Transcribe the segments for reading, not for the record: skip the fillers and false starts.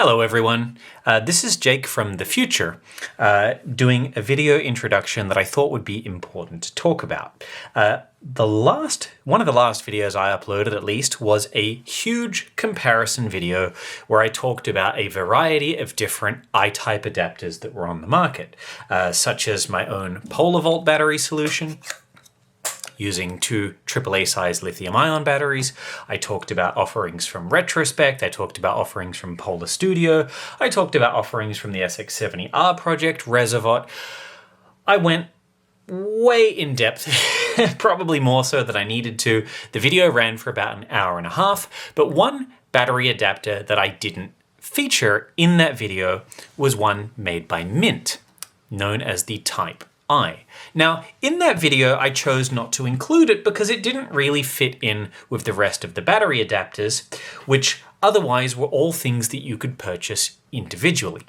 Hello everyone, this is Jake from the future doing a video introduction that I thought would be important to talk about. One of the last videos I uploaded at least was a huge comparison video where I talked about a variety of different I-type adapters that were on the market, such as my own PolaVolt battery solution, using two AAA size lithium-ion batteries. I talked about offerings from Retrospect. I talked about offerings from Polar Studio. I talked about offerings from the SX-70 project, Reassembly. I went way in depth, probably more so than I needed to. The video ran for about an hour and a half, but one battery adapter that I didn't feature in that video was one made by MiNT, known as the Type I. Now, in that video, I chose not to include it because it didn't really fit in with the rest of the battery adapters, which otherwise were all things that you could purchase individually.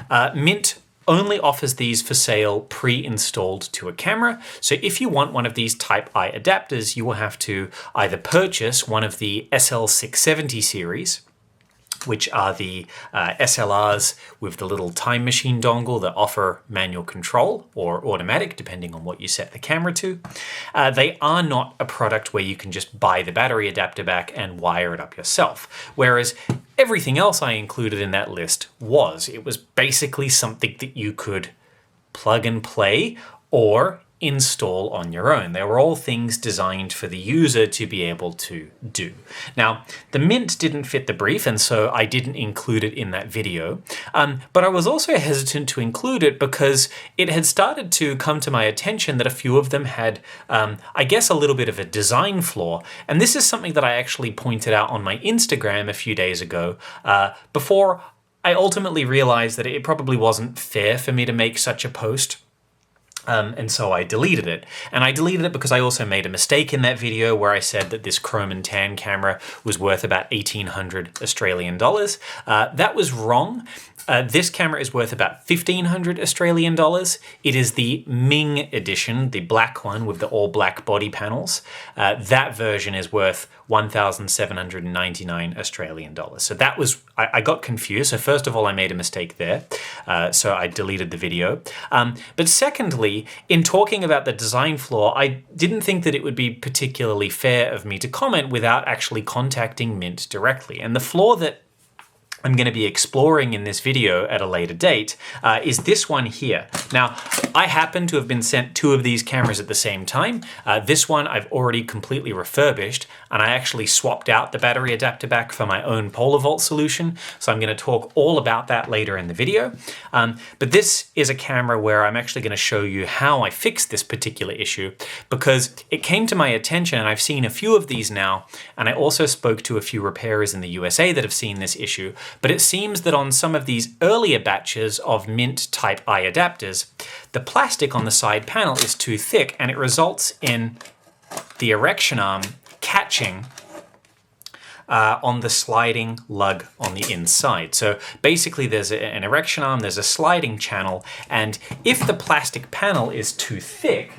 MiNT only offers these for sale pre-installed to a camera, so if you want one of these Type I adapters, you will have to either purchase one of the SL670 series, which are the SLRs with the little time machine dongle that offer manual control or automatic, depending on what you set the camera to. They are not a product where you can just buy the battery adapter back and wire it up yourself, whereas everything else I included in that list was. It was basically something that you could plug and play or install on your own. They were all things designed for the user to be able to do. Now, the MiNT didn't fit the brief, and so I didn't include it in that video. But I was also hesitant to include it because it had started to come to my attention that a few of them had, I guess, a little bit of a design flaw. And this is something that I actually pointed out on my Instagram a few days ago, before I ultimately realized that it probably wasn't fair for me to make such a post. And so I deleted it. And I deleted it because I also made a mistake in that video where I said that this chrome and tan camera was worth about 1,800 Australian dollars. That was wrong. This camera is worth about 1,500 Australian dollars. It is the Ming edition, the black one with the all black body panels. That version is worth 1,799 Australian dollars. So that was, I got confused. So first of all, I made a mistake there. So I deleted the video. But secondly, in talking about the design flaw, I didn't think that it would be particularly fair of me to comment without actually contacting MiNT directly. And the flaw that I'm going to be exploring in this video at a later date is this one here. Now, I happen to have been sent two of these cameras at the same time. This one I've already completely refurbished, and I actually swapped out the battery adapter back for my own PolaVolt solution. So I'm going to talk all about that later in the video. But this is a camera where I'm actually going to show you how I fixed this particular issue because it came to my attention, and I've seen a few of these now, and I also spoke to a few repairers in the USA that have seen this issue. But it seems that on some of these earlier batches of MiNT Type I adapters, the plastic on the side panel is too thick, and it results in the erection arm catching on the sliding lug on the inside. So basically there's an erection arm, there's a sliding channel, and if the plastic panel is too thick,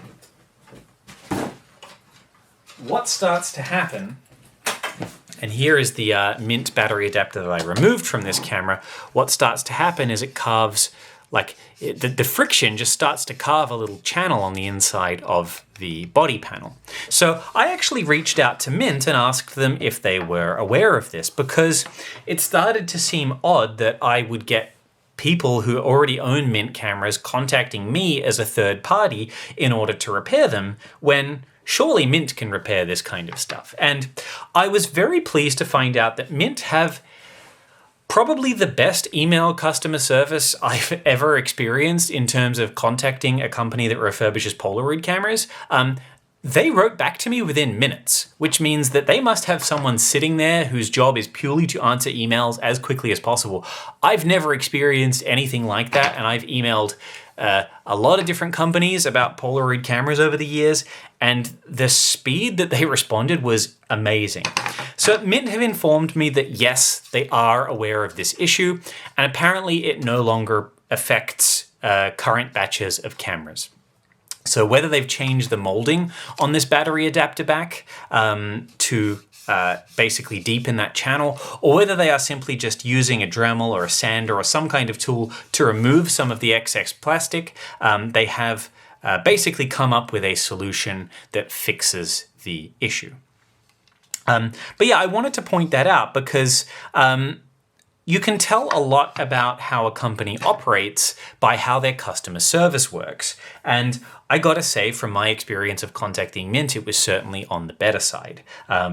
what starts to happen, and here is the MiNT battery adapter that I removed from this camera. What starts to happen is it carves, the friction just starts to carve a little channel on the inside of the body panel. So I actually reached out to MiNT and asked them if they were aware of this because it started to seem odd that I would get people who already own MiNT cameras contacting me as a third party in order to repair them when surely MiNT can repair this kind of stuff. And I was very pleased to find out that MiNT have probably the best email customer service I've ever experienced in terms of contacting a company that refurbishes Polaroid cameras. They wrote back to me within minutes, which means that they must have someone sitting there whose job is purely to answer emails as quickly as possible. I've never experienced anything like that, and I've emailed a lot of different companies about Polaroid cameras over the years, and the speed that they responded was amazing. So MiNT have informed me that yes, they are aware of this issue, and apparently it no longer affects current batches of cameras. So whether they've changed the molding on this battery adapter back to basically deep in that channel, or whether they are simply just using a dremel or a sander or some kind of tool to remove some of the excess plastic, they have basically come up with a solution that fixes the issue. But yeah, I wanted to point that out because you can tell a lot about how a company operates by how their customer service works. And I gotta say, from my experience of contacting Mint, it was certainly on the better side.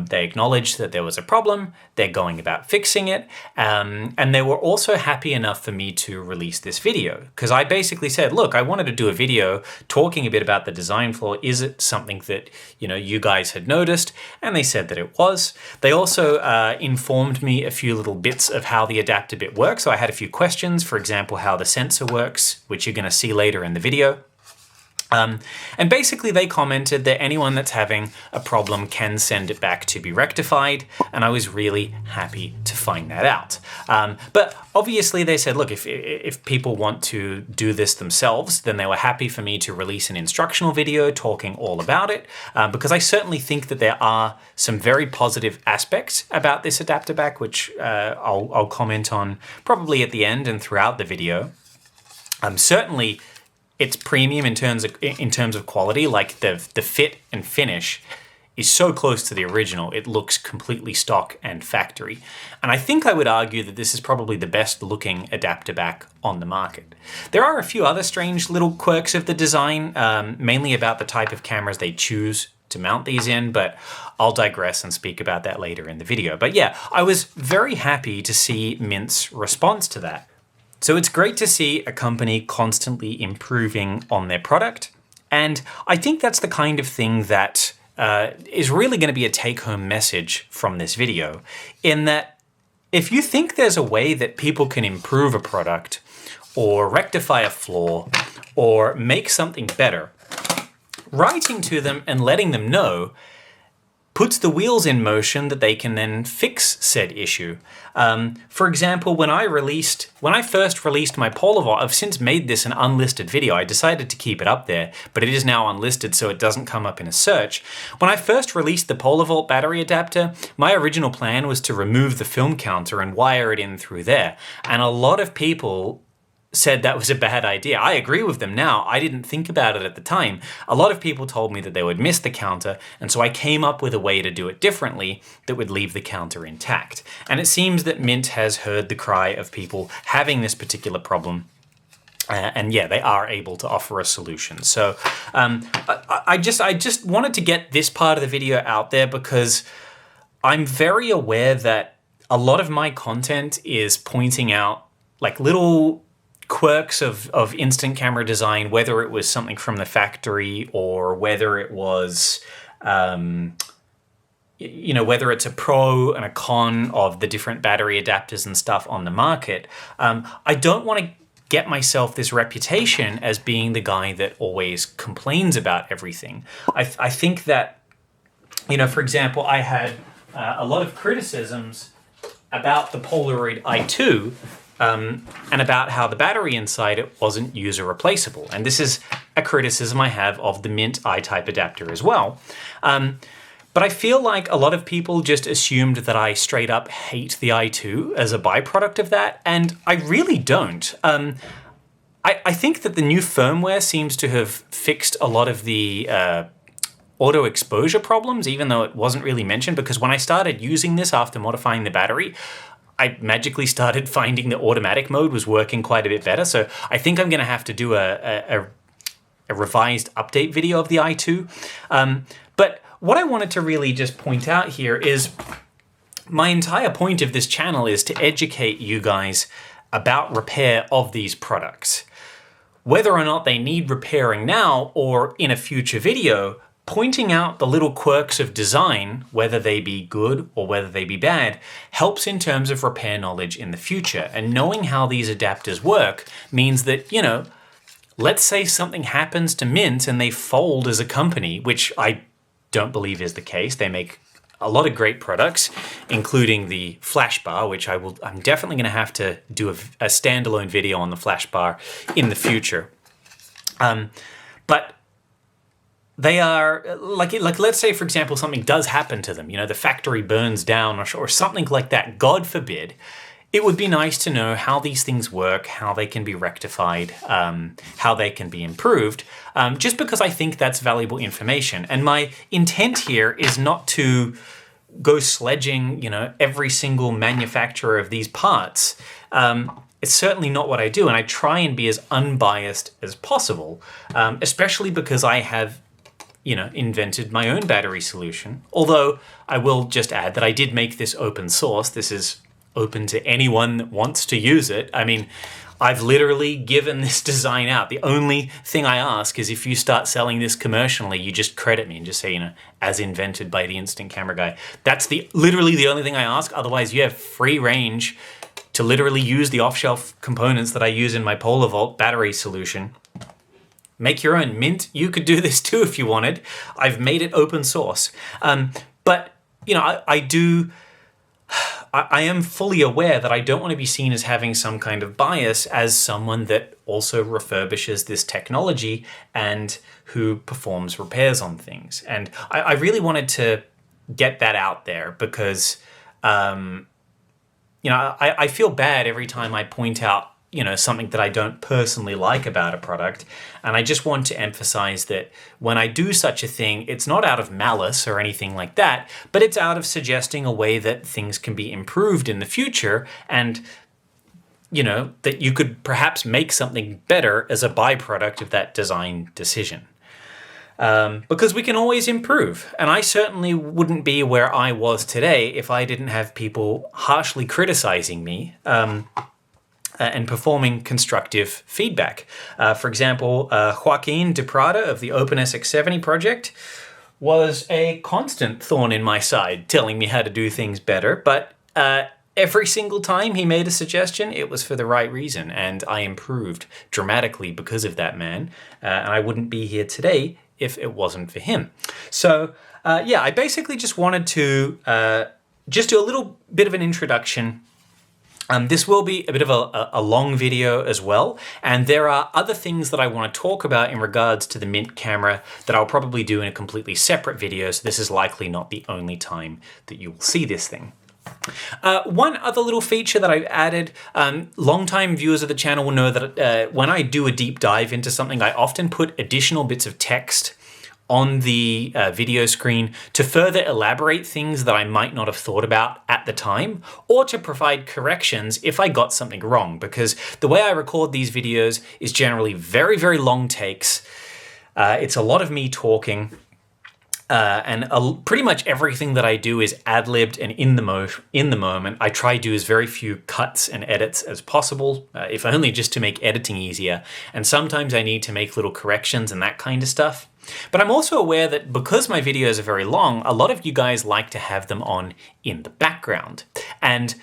They acknowledged that there was a problem, they're going about fixing it, and they were also happy enough for me to release this video. Because I basically said, look, I wanted to do a video talking a bit about the design flaw. Is it something that you guys had noticed? And they said that it was. They also informed me a few little bits of how the adapter bit works. So I had a few questions, for example, how the sensor works, which you're gonna see later in the video. And basically they commented that anyone that's having a problem can send it back to be rectified, and I was really happy to find that out. But obviously they said, look, if people want to do this themselves, then they were happy for me to release an instructional video talking all about it, because I certainly think that there are some very positive aspects about this adapter back, which I'll comment on probably at the end and throughout the video. Certainly, it's premium in terms of quality. Like the fit and finish is so close to the original, it looks completely stock and factory. And I think I would argue that this is probably the best looking adapter back on the market. There are a few other strange little quirks of the design, mainly about the type of cameras they choose to mount these in, but I'll digress and speak about that later in the video. But yeah, I was very happy to see Mint's response to that. So it's great to see a company constantly improving on their product. And I think that's the kind of thing that is really going to be a take-home message from this video, in that if you think there's a way that people can improve a product or rectify a flaw or make something better, writing to them and letting them know puts the wheels in motion that they can then fix said issue. For example, when I first released my PolaVolt, I've since made this an unlisted video. I decided to keep it up there, but it is now unlisted so it doesn't come up in a search. When I first released the PolaVolt battery adapter, my original plan was to remove the film counter and wire it in through there. And a lot of people said that was a bad idea. I agree with them now. I didn't think about it at the time. A lot of people told me that they would miss the counter, and so I came up with a way to do it differently that would leave the counter intact. And it seems that Mint has heard the cry of people having this particular problem. And yeah, they are able to offer a solution. So I just wanted to get this part of the video out there because I'm very aware that a lot of my content is pointing out like little quirks of instant camera design, whether it was something from the factory or whether it was, whether it's a pro and a con of the different battery adapters and stuff on the market. I don't want to get myself this reputation as being the guy that always complains about everything. I think that, for example, I had a lot of criticisms about the Polaroid i2, and about how the battery inside it wasn't user replaceable. And this is a criticism I have of the MiNT I-type adapter as well. But I feel like a lot of people just assumed that I straight up hate the i2 as a byproduct of that, and I really don't. I think that the new firmware seems to have fixed a lot of the auto exposure problems, even though it wasn't really mentioned, because when I started using this after modifying the battery, I magically started finding the automatic mode was working quite a bit better. So I think I'm going to have to do a revised update video of the i2. But what I wanted to really just point out here is my entire point of this channel is to educate you guys about repair of these products. Whether or not they need repairing now or in a future video, pointing out the little quirks of design, whether they be good or whether they be bad, helps in terms of repair knowledge in the future. And knowing how these adapters work means that, let's say something happens to Mint and they fold as a company, which I don't believe is the case. They make a lot of great products, including the flash bar, which I'm definitely going to have to do a standalone video on the flash bar in the future. But they are like let's say, for example, something does happen to them, you know, the factory burns down or something like that, God forbid. It would be nice to know how these things work, how they can be rectified, how they can be improved, just because I think that's valuable information. And my intent here is not to go sledging, you know, every single manufacturer of these parts. It's certainly not what I do, and I try and be as unbiased as possible, especially because I have, you know, invented my own battery solution. Although I will just add that I did make this open source. This is open to anyone that wants to use it. I mean, I've literally given this design out. The only thing I ask is if you start selling this commercially, you just credit me and just say, you know, as invented by the instant camera guy. That's literally the only thing I ask. Otherwise, you have free range to literally use the off-shelf components that I use in my PolaVolt battery solution. Make your own. Mint, you could do this too if you wanted. I've made it open source. But, you know, I am fully aware that I don't want to be seen as having some kind of bias as someone that also refurbishes this technology and who performs repairs on things. And I really wanted to get that out there because, you know, I feel bad every time I point out, you know, something that I don't personally like about a product. And I just want to emphasize that when I do such a thing, it's not out of malice or anything like that, but it's out of suggesting a way that things can be improved in the future and, you know, that you could perhaps make something better as a byproduct of that design decision. Because we can always improve. And I certainly wouldn't be where I was today if I didn't have people harshly criticizing me and performing constructive feedback. For example, Joaquin de Prada of the Open SX-70 project was a constant thorn in my side, telling me how to do things better. But every single time he made a suggestion, it was for the right reason. And I improved dramatically because of that man. And I wouldn't be here today if it wasn't for him. So yeah, I basically just wanted to just do a little bit of an introduction. This will be a bit of a long video as well, and there are other things that I want to talk about in regards to the MiNT camera that I'll probably do in a completely separate video, so this is likely not the only time that you will see this thing. One other little feature that I've added, long-time viewers of the channel will know that when I do a deep dive into something, I often put additional bits of text on the video screen to further elaborate things that I might not have thought about at the time, or to provide corrections if I got something wrong, because the way I record these videos is generally very, very long takes. It's a lot of me talking, and pretty much everything that I do is ad-libbed and in the moment. I try to do as very few cuts and edits as possible, if only just to make editing easier. And sometimes I need to make little corrections and that kind of stuff. But I'm also aware that because my videos are very long, a lot of you guys like to have them on in the background. And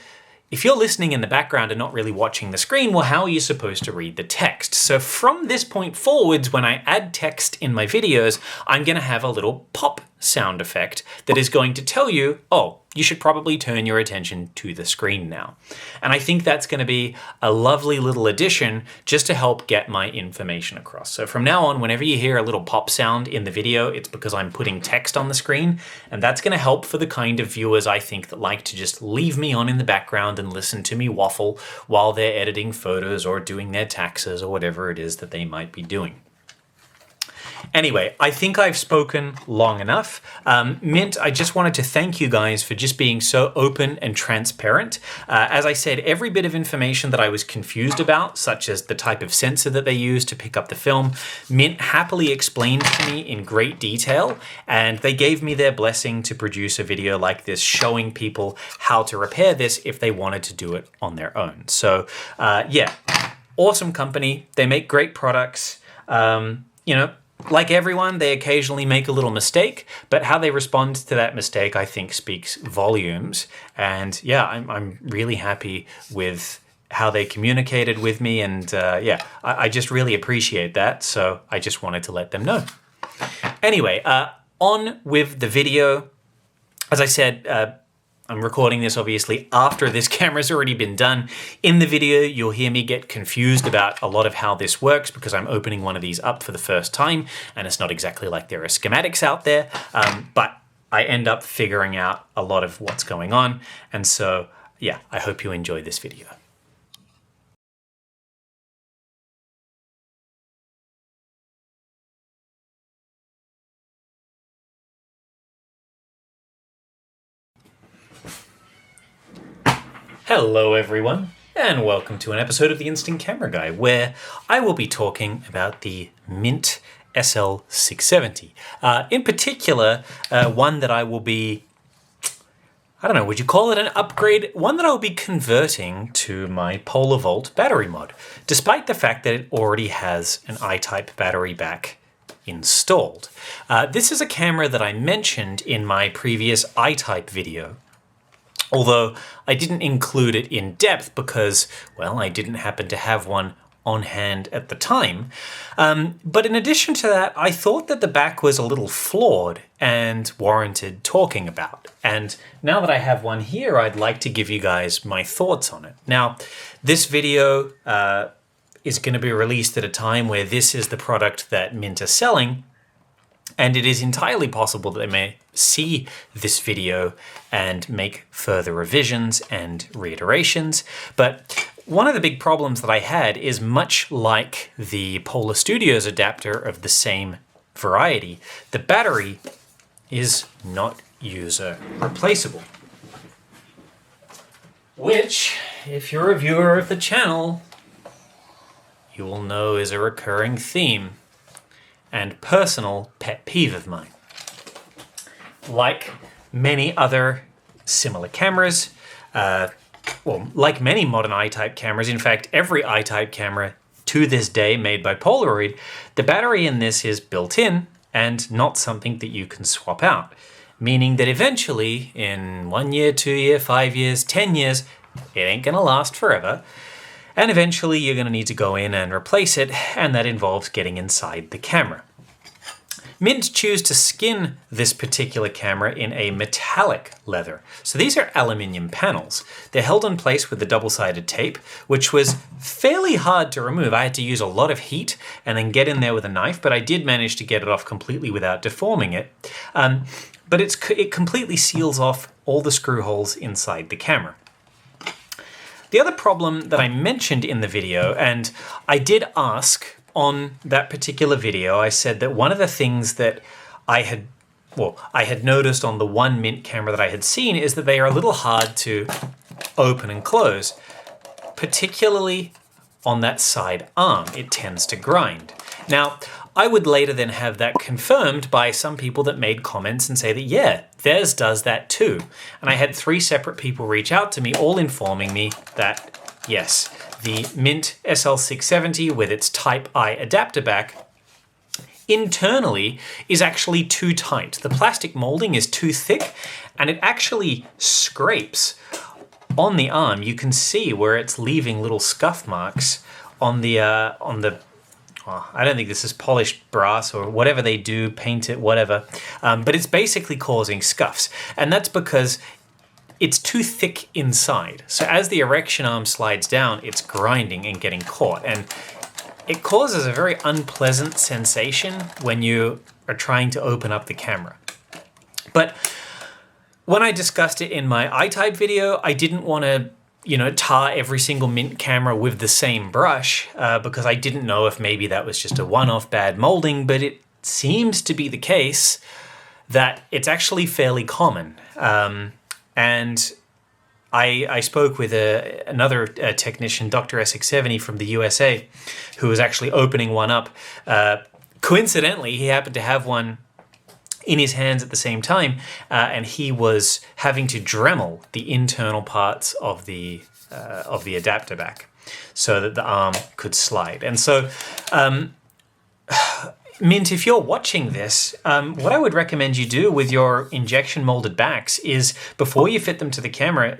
if you're listening in the background and not really watching the screen, well, how are you supposed to read the text? So from this point forwards, when I add text in my videos, I'm going to have a little pop sound effect that is going to tell you, oh, you should probably turn your attention to the screen now. And I think that's going to be a lovely little addition just to help get my information across. So from now on, whenever you hear a little pop sound in the video, it's because I'm putting text on the screen, and that's going to help for the kind of viewers I think that like to just leave me on in the background and listen to me waffle while they're editing photos or doing their taxes or whatever it is that they might be doing. Anyway, I think I've spoken long enough. MiNT, I just wanted to thank you guys for just being so open and transparent. As I said, every bit of information that I was confused about, such as the type of sensor that they use to pick up the film, MiNT happily explained to me in great detail, and they gave me their blessing to produce a video like this showing people how to repair this if they wanted to do it on their own. So yeah, awesome company. They make great products. You know, like everyone, they occasionally make a little mistake, but how they respond to that mistake, I think, speaks volumes. And yeah, I'm really happy with how they communicated with me. And yeah, I just really appreciate that. So I just wanted to let them know. Anyway, on with the video. As I said, I'm recording this obviously after this camera's already been done. In the video, you'll hear me get confused about a lot of how this works because I'm opening one of these up for the first time and it's not exactly like there are schematics out there, but I end up figuring out a lot of what's going on. And so, yeah, I hope you enjoy this video. Hello everyone, and welcome to an episode of the Instant Camera Guy, where I will be talking about the MiNT SL670. In particular, one that I will be, I don't know, would you call it an upgrade? One that I'll be converting to my PolaVolt battery mod, despite the fact that it already has an I-type battery back installed. This is a camera that I mentioned in my previous I-type video, although I didn't include it in depth because, well, I didn't happen to have one on hand at the time. But in addition to that, I thought that the back was a little flawed and warranted talking about. And now that I have one here, I'd like to give you guys my thoughts on it. Now, this video is going to be released at a time where this is the product that MiNT are selling, and it is entirely possible that they may see this video and make further revisions and reiterations. But one of the big problems that I had is, much like the Polar Studios adapter of the same variety, the battery is not user replaceable. Which, if you're a viewer of the channel, you will know is a recurring theme and personal pet peeve of mine. Like many other similar cameras, well, like many modern I-type cameras, in fact, every I-type camera to this day made by Polaroid, the battery in this is built in and not something that you can swap out. Meaning that eventually, in 1 year, 2 years, 5 years, 10 years, it ain't gonna last forever. And eventually you're gonna need to go in and replace it, and that involves getting inside the camera. MiNT choose to skin this particular camera in a metallic leather. So these are aluminium panels. They're held in place with the double-sided tape, which was fairly hard to remove. I had to use a lot of heat and then get in there with a knife, but I did manage to get it off completely without deforming it. But it completely seals off all the screw holes inside the camera. The other problem that I mentioned in the video, and I did ask on that particular video, I said that one of the things that I had noticed on the one MiNT camera that I had seen is that they are a little hard to open and close, particularly on that side arm. It tends to grind. Now, I would later then have that confirmed by some people that made comments and say that, yeah, theirs does that too. And I had 3 separate people reach out to me, all informing me that, yes, the MiNT SL670 with its Type I adapter back internally is actually too tight. The plastic molding is too thick and it actually scrapes on the arm. You can see where it's leaving little scuff marks on the I don't think this is polished brass or whatever they do, paint it, whatever. But it's basically causing scuffs. And that's because it's too thick inside. So as the erection arm slides down, it's grinding and getting caught. And it causes a very unpleasant sensation when you are trying to open up the camera. But when I discussed it in my I-type video, I didn't want to tar every single MiNT camera with the same brush because I didn't know if maybe that was just a one-off bad molding, but it seems to be the case that it's actually fairly common. And I spoke with another technician, Dr. SX-70 from the USA, who was actually opening one up. Coincidentally, he happened to have one in his hands at the same time, and he was having to dremel the internal parts of the adapter back so that the arm could slide. And so, MiNT, if you're watching this, what I would recommend you do with your injection molded backs is, before you fit them to the camera,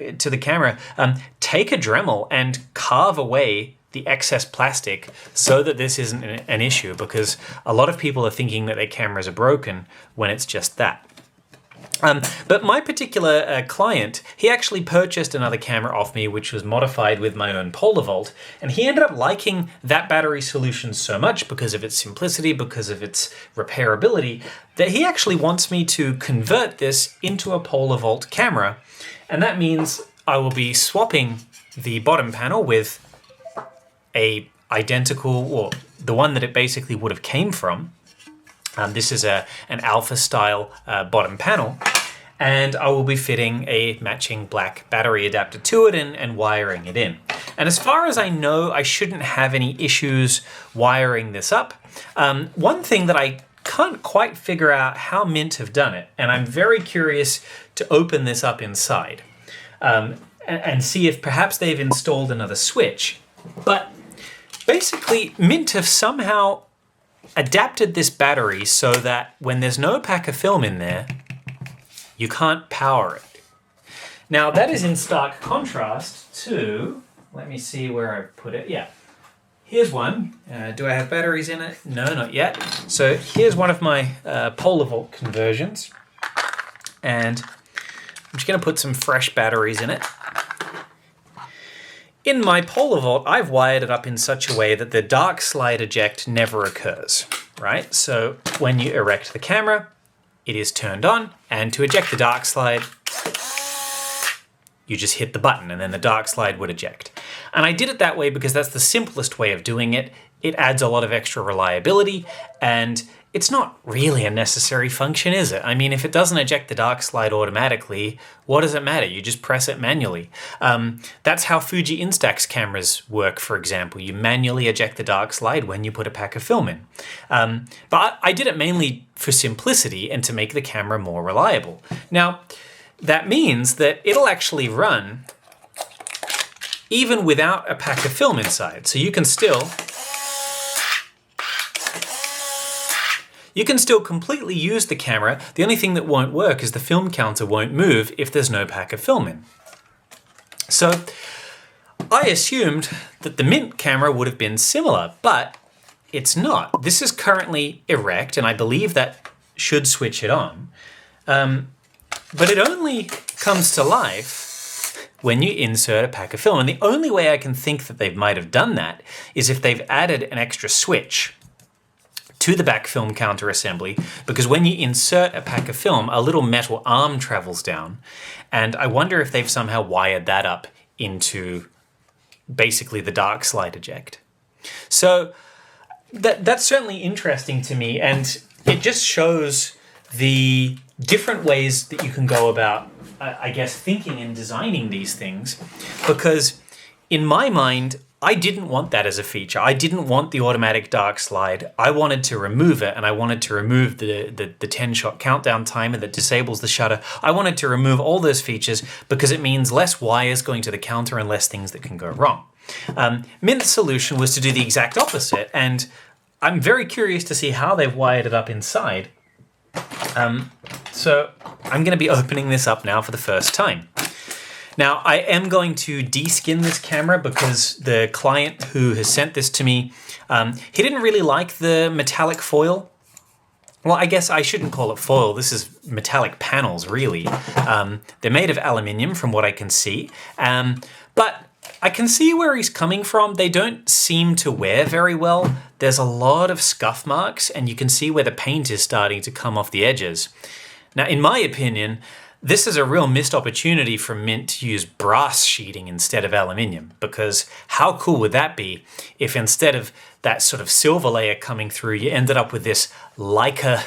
take a dremel and carve away the excess plastic so that this isn't an issue, because a lot of people are thinking that their cameras are broken when it's just that. But my particular client, he actually purchased another camera off me, which was modified with my own PolaVolt, and he ended up liking that battery solution so much because of its simplicity, because of its repairability, that he actually wants me to convert this into a PolaVolt camera. And that means I will be swapping the bottom panel with a identical, or the one that it basically would have came from. This is an alpha style bottom panel, and I will be fitting a matching black battery adapter to it and wiring it in. And as far as I know, I shouldn't have any issues wiring this up. One thing that I can't quite figure out how MiNT have done it, and I'm very curious to open this up inside and see if perhaps they've installed another switch. But basically, MiNT have somehow adapted this battery so that when there's no pack of film in there, you can't power it. Now that is in stark contrast to, let me see where I put it. Yeah, here's one. Do I have batteries in it? No, not yet. So here's one of my PolaVolt conversions, and I'm just going to put some fresh batteries in it. In my PolaVolt, I've wired it up in such a way that the dark slide eject never occurs, right? So when you erect the camera, it is turned on, and to eject the dark slide, you just hit the button and then the dark slide would eject. And I did it that way because that's the simplest way of doing it. It adds a lot of extra reliability, and it's not really a necessary function, is it? I mean, if it doesn't eject the dark slide automatically, what does it matter? You just press it manually. That's how Fuji Instax cameras work, for example. You manually eject the dark slide when you put a pack of film in. But I did it mainly for simplicity and to make the camera more reliable. Now, that means that it'll actually run even without a pack of film inside. So you can still completely use the camera. The only thing that won't work is the film counter won't move if there's no pack of film in. So I assumed that the MiNT camera would have been similar, but it's not. This is currently erect, and I believe that should switch it on. But it only comes to life when you insert a pack of film. And the only way I can think that they might have done that is if they've added an extra switch to the back film counter assembly, because when you insert a pack of film, a little metal arm travels down, and I wonder if they've somehow wired that up into basically the dark slide eject. So that's certainly interesting to me, and it just shows the different ways that you can go about, I guess, thinking and designing these things, because in my mind, I didn't want that as a feature. I didn't want the automatic dark slide. I wanted to remove it, and I wanted to remove the 10-shot countdown timer that disables the shutter. I wanted to remove all those features because it means less wires going to the counter and less things that can go wrong. MiNT's solution was to do the exact opposite, and I'm very curious to see how they've wired it up inside. So I'm going to be opening this up now for the first time. Now, I am going to deskin this camera because the client who has sent this to me, he didn't really like the metallic foil. Well, I guess I shouldn't call it foil. This is metallic panels, really. They're made of aluminium from what I can see. But I can see where he's coming from. They don't seem to wear very well. There's a lot of scuff marks, and you can see where the paint is starting to come off the edges. Now, in my opinion, this is a real missed opportunity for MiNT to use brass sheeting instead of aluminium, because how cool would that be if instead of that sort of silver layer coming through, you ended up with this Leica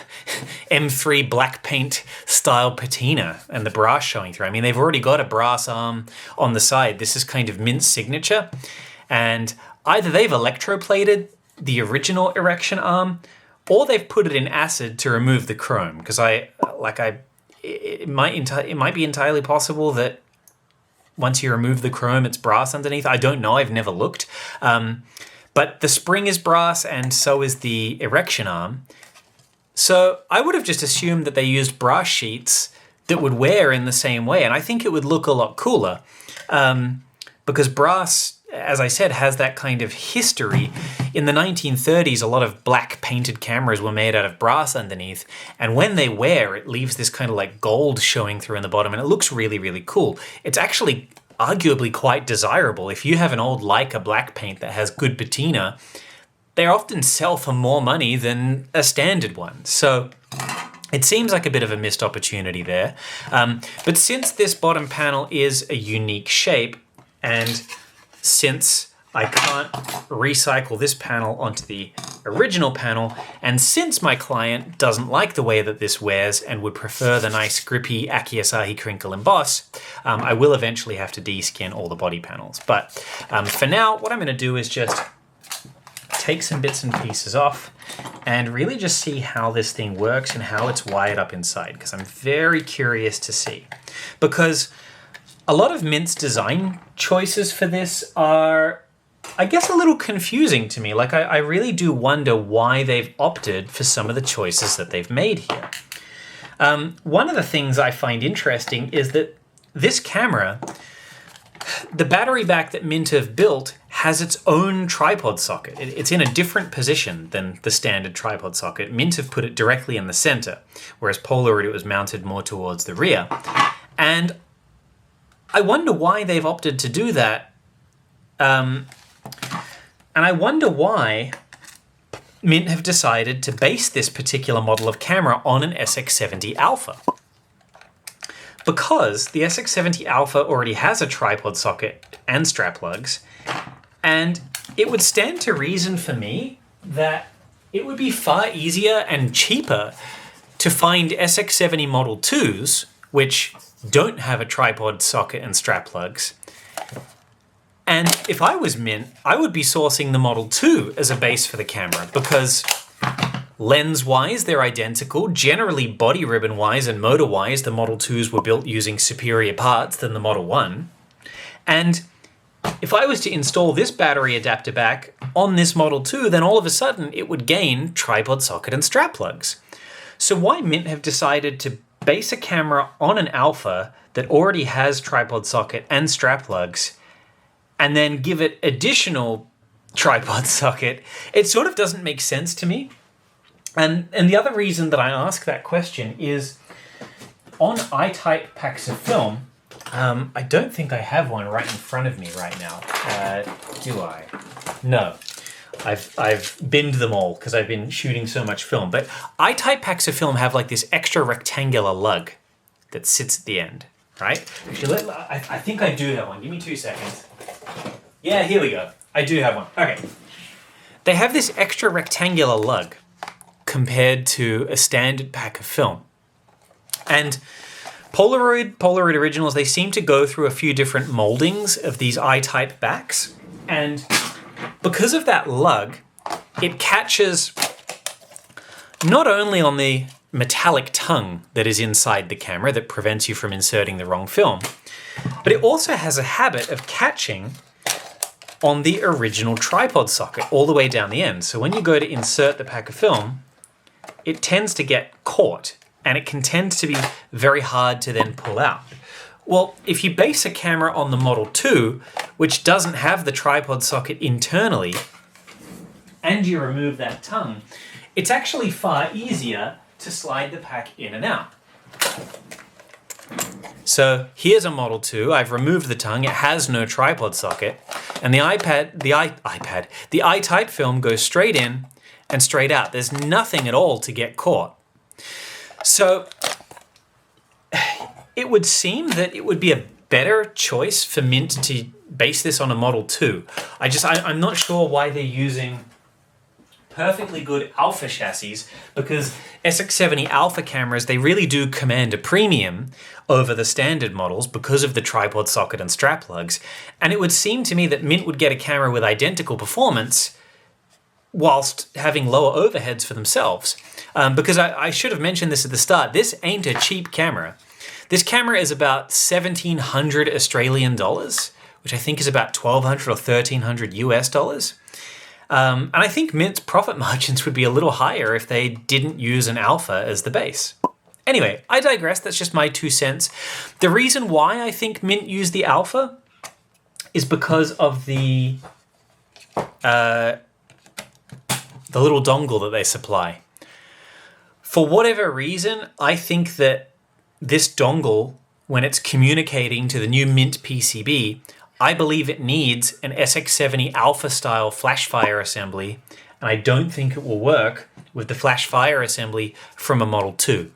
M3 black paint style patina and the brass showing through. I mean, they've already got a brass arm on the side. This is kind of MiNT's signature, and either they've electroplated the original erection arm or they've put it in acid to remove the chrome, because it might be entirely possible that once you remove the chrome, it's brass underneath. I don't know. I've never looked. But the spring is brass, and so is the erection arm. So I would have just assumed that they used brass sheets that would wear in the same way, and I think it would look a lot cooler because brass as I said, has that kind of history. In the 1930s, a lot of black painted cameras were made out of brass underneath, and when they wear, it leaves this kind of like gold showing through in the bottom, and it looks really, really cool. It's actually arguably quite desirable. If you have an old Leica black paint that has good patina, they often sell for more money than a standard one. So it seems like a bit of a missed opportunity there. But since this bottom panel is a unique shape, and since I can't recycle this panel onto the original panel, and since my client doesn't like the way that this wears and would prefer the nice grippy Akiasahi crinkle emboss, I will eventually have to deskin all the body panels. But for now, what I'm going to do is just take some bits and pieces off and really just see how this thing works and how it's wired up inside, because I'm very curious to see. Because a lot of MiNT's design choices for this are, I guess, a little confusing to me. Like, I really do wonder why they've opted for some of the choices that they've made here. One of the things I find interesting is that this camera, the battery back that MiNT have built, has its own tripod socket. It's in a different position than the standard tripod socket. MiNT have put it directly in the center, whereas Polaroid, it was mounted more towards the rear. And I wonder why they've opted to do that. And I wonder why MiNT have decided to base this particular model of camera on an SX-70 Alpha. Because the SX-70 Alpha already has a tripod socket and strap lugs, and it would stand to reason for me that it would be far easier and cheaper to find SX-70 Model 2s, which don't have a tripod socket and strap lugs. And if I was MiNT, I would be sourcing the Model 2 as a base for the camera, because lens-wise, they're identical. Generally, body ribbon-wise and motor-wise, the Model 2s were built using superior parts than the Model 1. And if I was to install this battery adapter back on this Model 2, then all of a sudden it would gain tripod socket and strap lugs. So why MiNT have decided to base a camera on an Alpha that already has tripod socket and strap lugs, and then give it additional tripod socket, it sort of doesn't make sense to me. And the other reason that I ask that question is, on I-type packs of film, I don't think I have one right in front of me right now. Do I? No. I've binned them all because I've been shooting so much film. But I-type packs of film have like this extra rectangular lug that sits at the end, right? Actually, I think I do have one. Give me 2 seconds. Yeah, here we go. I do have one. Okay. They have this extra rectangular lug compared to a standard pack of film. And Polaroid originals, they seem to go through a few different moldings of these I-type backs. And because of that lug, it catches not only on the metallic tongue that is inside the camera that prevents you from inserting the wrong film, but it also has a habit of catching on the original tripod socket all the way down the end. So when you go to insert the pack of film, it tends to get caught, and it can tend to be very hard to then pull out. Well, if you base a camera on the Model 2, which doesn't have the tripod socket internally, and you remove that tongue, it's actually far easier to slide the pack in and out. So here's a Model 2. I've removed the tongue. It has no tripod socket. And the I-type film goes straight in and straight out. There's nothing at all to get caught. So it would seem that it would be a better choice for MiNT to base this on a Model 2. I'm not sure why they're using perfectly good Alpha chassis, because SX-70 Alpha cameras, they really do command a premium over the standard models because of the tripod socket and strap lugs. And it would seem to me that MiNT would get a camera with identical performance whilst having lower overheads for themselves. Because I should have mentioned this at the start, this ain't a cheap camera. This camera is about 1,700 Australian dollars, which I think is about 1,200 or 1,300 US dollars. And I think MiNT's profit margins would be a little higher if they didn't use an Alpha as the base. Anyway, I digress. That's just my 2 cents. The reason why I think MiNT used the Alpha is because of the little dongle that they supply. For whatever reason, I think that this dongle, when it's communicating to the new MiNT PCB, I believe it needs an SX-70 alpha style flash fire assembly, and I don't think it will work with the flash fire assembly from a Model 2.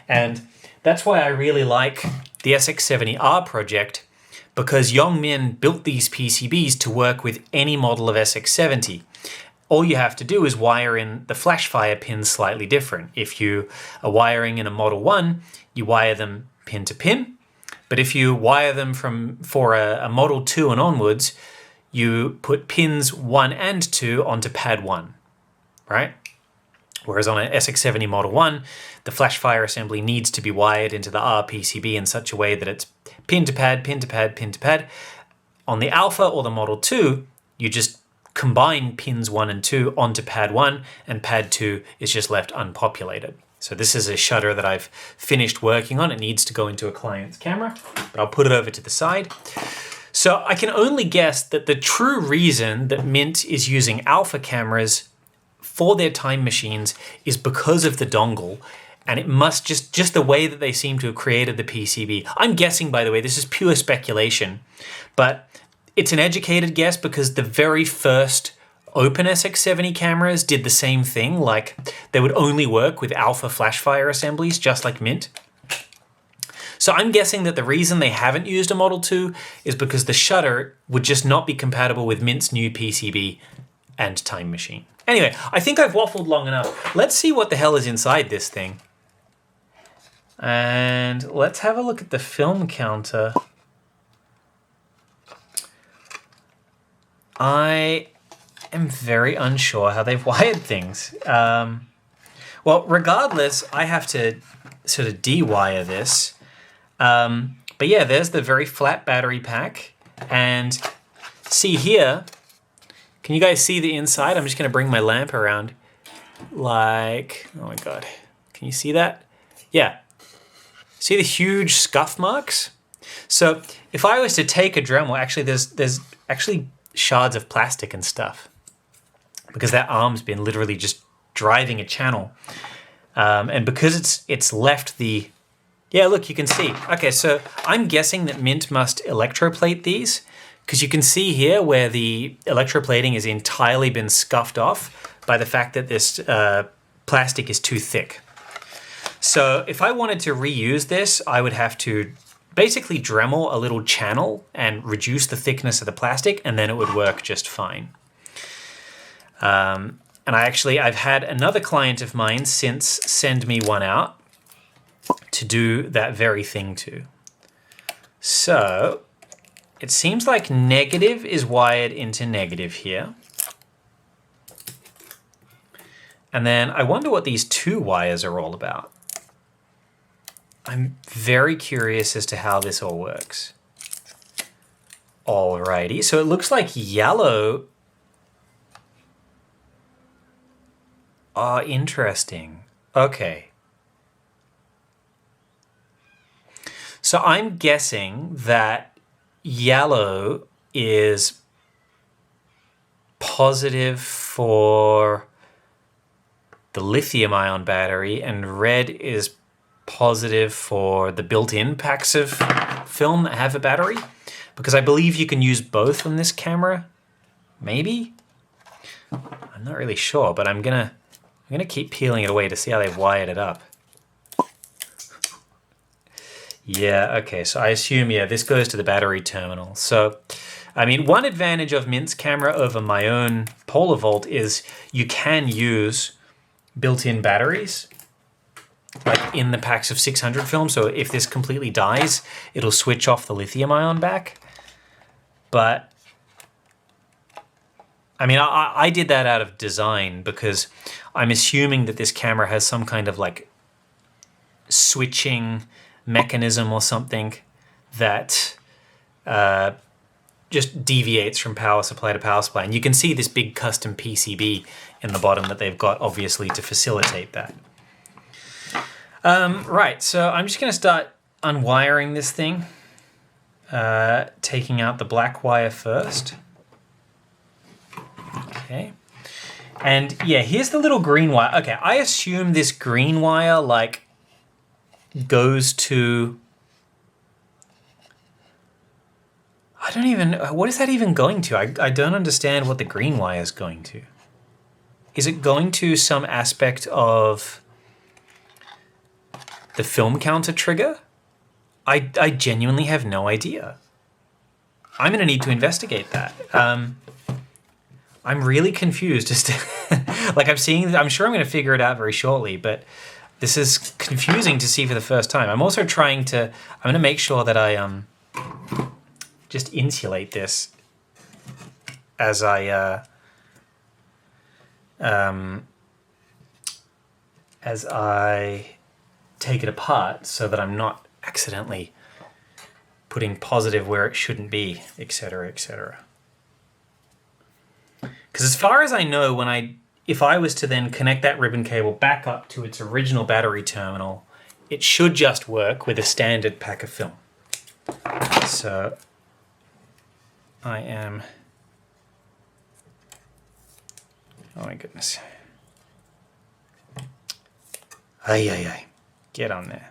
And that's why I really like the SX-70R project, because Yongmin built these PCBs to work with any model of SX-70. All you have to do is wire in the flash fire pins slightly different. If you are wiring in a Model 1, you wire them pin to pin. But if you wire them for a Model 2 and onwards, you put pins 1 and 2 onto pad 1, right? Whereas on an SX-70 Model 1, the flash fire assembly needs to be wired into the RPCB in such a way that it's pin to pad, pin to pad, pin to pad. On the Alpha or the Model 2, you just combine pins 1 and 2 onto pad 1, and pad 2 is just left unpopulated. So this is a shutter that I've finished working on. It needs to go into a client's camera, but I'll put it over to the side. So I can only guess that the true reason that MiNT is using alpha cameras for their time machines is because of the dongle, and it must just the way that they seem to have created the PCB. I'm guessing, by the way, this is pure speculation, but it's an educated guess because the very first open SX-70 cameras did the same thing, like they would only work with alpha flash fire assemblies, just like MiNT. So I'm guessing that the reason they haven't used a Model 2 is because the shutter would just not be compatible with MiNT's new PCB and time machine. Anyway, I think I've waffled long enough. Let's see what the hell is inside this thing. And let's have a look at the film counter. I am very unsure how they've wired things. Well, regardless, I have to sort of de-wire this. But yeah, there's the very flat battery pack. And see here, can you guys see the inside? I'm just going to bring my lamp around. Like, oh my God. Can you see that? Yeah. See the huge scuff marks? So if I was to take a Dremel, actually there's actually shards of plastic and stuff, because that arm's been literally just driving a channel. And because it's left the, yeah, look, you can see. Okay, so I'm guessing that MiNT must electroplate these, because you can see here where the electroplating has entirely been scuffed off by the fact that this plastic is too thick. So if I wanted to reuse this, I would have to basically Dremel a little channel and reduce the thickness of the plastic, and then it would work just fine. And I've had another client of mine since send me one out to do that very thing too. So it seems like negative is wired into negative here. And then I wonder what these two wires are all about. I'm very curious as to how this all works. Alrighty, so it looks like yellow. Oh, interesting. Okay. So I'm guessing that yellow is positive for the lithium-ion battery, and red is positive for the built-in packs of film that have a battery, because I believe you can use both on this camera. Maybe? I'm not really sure, but I'm gonna keep peeling it away to see how they've wired it up. Yeah, okay, so I assume, yeah, this goes to the battery terminal. So, I mean, one advantage of MiNT's camera over my own PolaVolt is you can use built-in batteries, like in the packs of 600 film. So if this completely dies, it'll switch off the lithium ion back. But I mean, I did that out of design because I'm assuming that this camera has some kind of like switching mechanism or something that just deviates from power supply to power supply. And you can see this big custom PCB in the bottom that they've got, obviously, to facilitate that. Right, so I'm just going to start unwiring this thing. taking out the black wire first. Okay. And yeah, here's the little green wire. Okay, I assume this green wire like goes to... I don't even... What is that even going to? I don't understand what the green wire is going to. Is it going to some aspect of the film counter trigger? I genuinely have no idea. I'm going to need to investigate that. I'm really confused as to like I'm sure I'm going to figure it out very shortly, but this is confusing to see for the first time. I'm also I'm going to make sure that I just insulate this as I take it apart, so that I'm not accidentally putting positive where it shouldn't be, etc., etc. Because as far as I know, if I was to then connect that ribbon cable back up to its original battery terminal, it should just work with a standard pack of film. So I am... Oh my goodness. Ay. Get on there.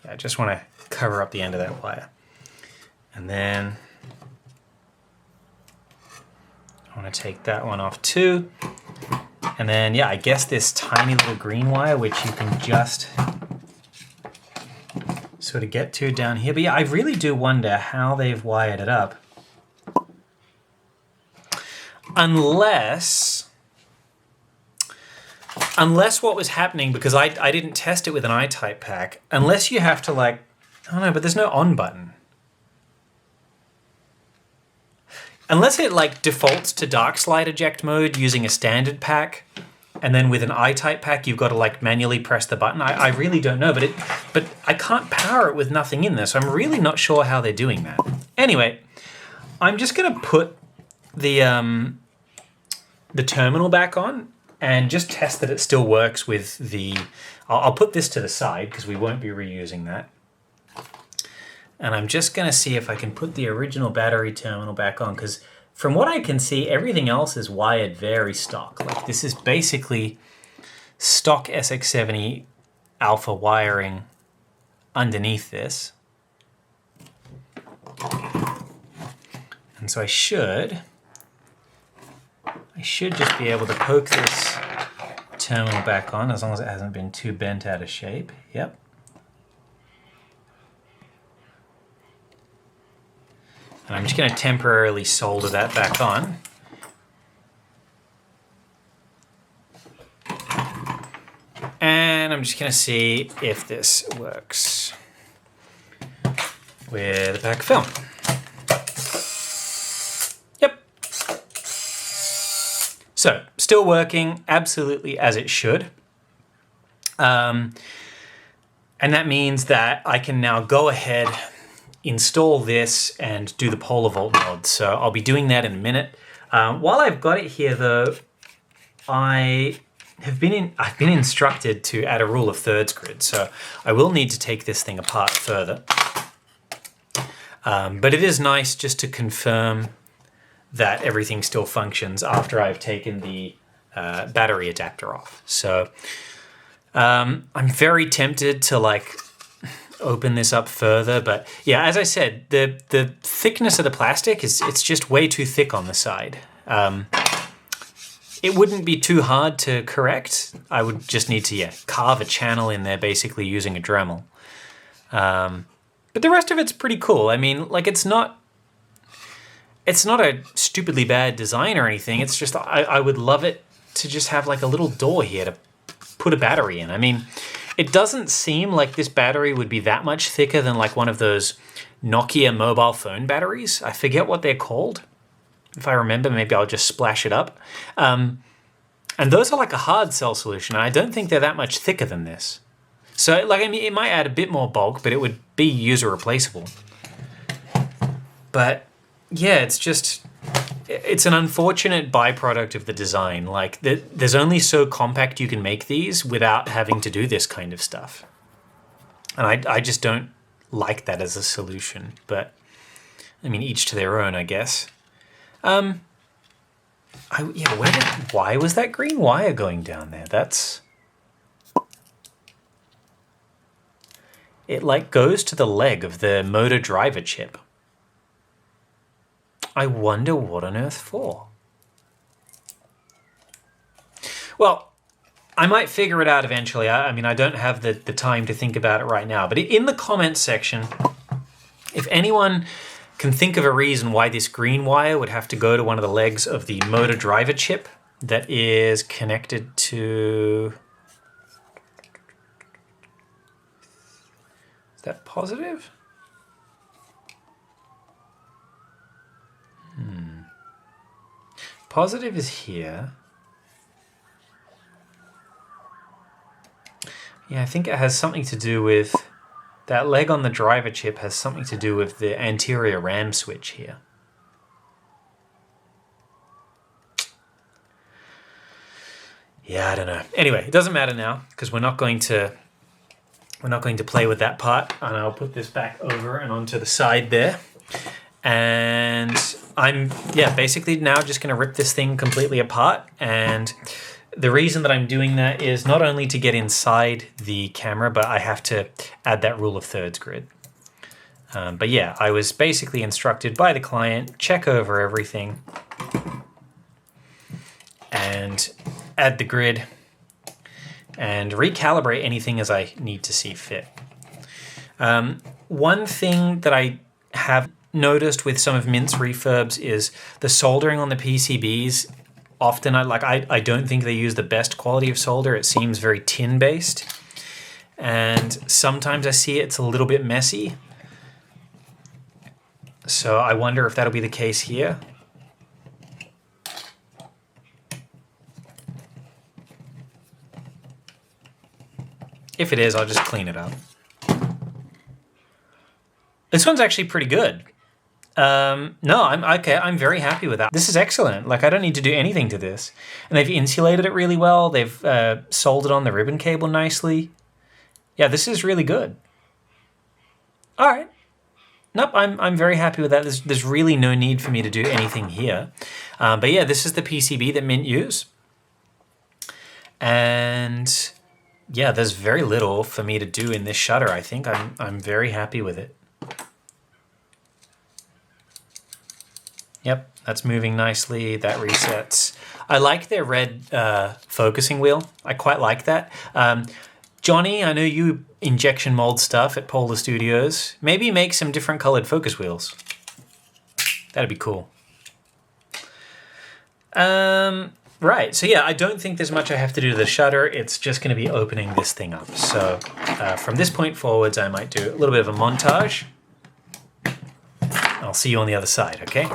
Yeah, I just want to cover up the end of that wire. And then I want to take that one off too. And then, yeah, I guess this tiny little green wire, which you can just sort of get to down here. But yeah, I really do wonder how they've wired it up. Unless what was happening, because I didn't test it with an I-type pack, unless you have to like, I don't know, but there's no on button. Unless it like defaults to dark slide eject mode using a standard pack, and then with an I-type pack you've got to like manually press the button. I really don't know, but I can't power it with nothing in there, so I'm really not sure how they're doing that. Anyway, I'm just gonna put the terminal back on and just test that it still works with the... I'll put this to the side because we won't be reusing that. And I'm just going to see if I can put the original battery terminal back on, because from what I can see, everything else is wired very stock. Like this is basically stock SX-70 alpha wiring underneath this. And so I should just be able to poke this terminal back on, as long as it hasn't been too bent out of shape. Yep. And I'm just going to temporarily solder that back on. And I'm just going to see if this works with a pack of film. So, still working absolutely as it should. And that means that I can now go ahead, install this, and do the PolaVolt mod. So I'll be doing that in a minute. While I've got it here though, I've been instructed to add a rule of thirds grid. So I will need to take this thing apart further. But it is nice just to confirm that everything still functions after I've taken the battery adapter off. So I'm very tempted to like open this up further, but yeah, as I said, the thickness of the plastic it's just way too thick on the side. It wouldn't be too hard to correct. I would just need to carve a channel in there basically using a Dremel. But the rest of it's pretty cool. I mean, like it's not a stupidly bad design or anything. It's just I would love it to just have like a little door here to put a battery in. I mean, it doesn't seem like this battery would be that much thicker than like one of those Nokia mobile phone batteries. I forget what they're called. If I remember, maybe I'll just splash it up. And those are like a hard cell solution, and I don't think they're that much thicker than this. So, like, I mean, it might add a bit more bulk, but it would be user replaceable. But yeah, it's an unfortunate byproduct of the design. Like, there's only so compact you can make these without having to do this kind of stuff. And I just don't like that as a solution. But I mean, each to their own, I guess. Why was that green wire going down there? It like goes to the leg of the motor driver chip. I wonder what on earth for. Well, I might figure it out eventually. I mean, I don't have the time to think about it right now, but in the comments section, if anyone can think of a reason why this green wire would have to go to one of the legs of the motor driver chip that is connected to... Is that positive? Positive is here. Yeah, I think it has something to do with... That leg on the driver chip has something to do with the anterior RAM switch here. Yeah, I don't know. Anyway, it doesn't matter now because we're not going to play with that part, and I'll put this back over and onto the side there. And I'm basically now just going to rip this thing completely apart. And the reason that I'm doing that is not only to get inside the camera, but I have to add that rule of thirds grid. But yeah, I was basically instructed by the client, check over everything and add the grid and recalibrate anything as I need to see fit. One thing that I have noticed with some of MiNT's refurbs is the soldering on the PCBs. Often I don't think they use the best quality of solder. It seems very tin based. And sometimes I see it's a little bit messy. So I wonder if that'll be the case here. If it is, I'll just clean it up. This one's actually pretty good. No, I'm okay. I'm very happy with that. This is excellent. Like, I don't need to do anything to this. And they've insulated it really well. They've soldered on the ribbon cable nicely. Yeah, this is really good. All right. Nope, I'm very happy with that. There's really no need for me to do anything here. But yeah, this is the PCB that MiNT use. And yeah, there's very little for me to do in this shutter, I think. I'm very happy with it. Yep, that's moving nicely. That resets. I like their red focusing wheel. I quite like that. Johnny, I know you injection mold stuff at Polar Studios. Maybe make some different colored focus wheels. That'd be cool. Right, so yeah, I don't think there's much I have to do to the shutter. It's just going to be opening this thing up. So from this point forwards, I might do a little bit of a montage. I'll see you on the other side, okay?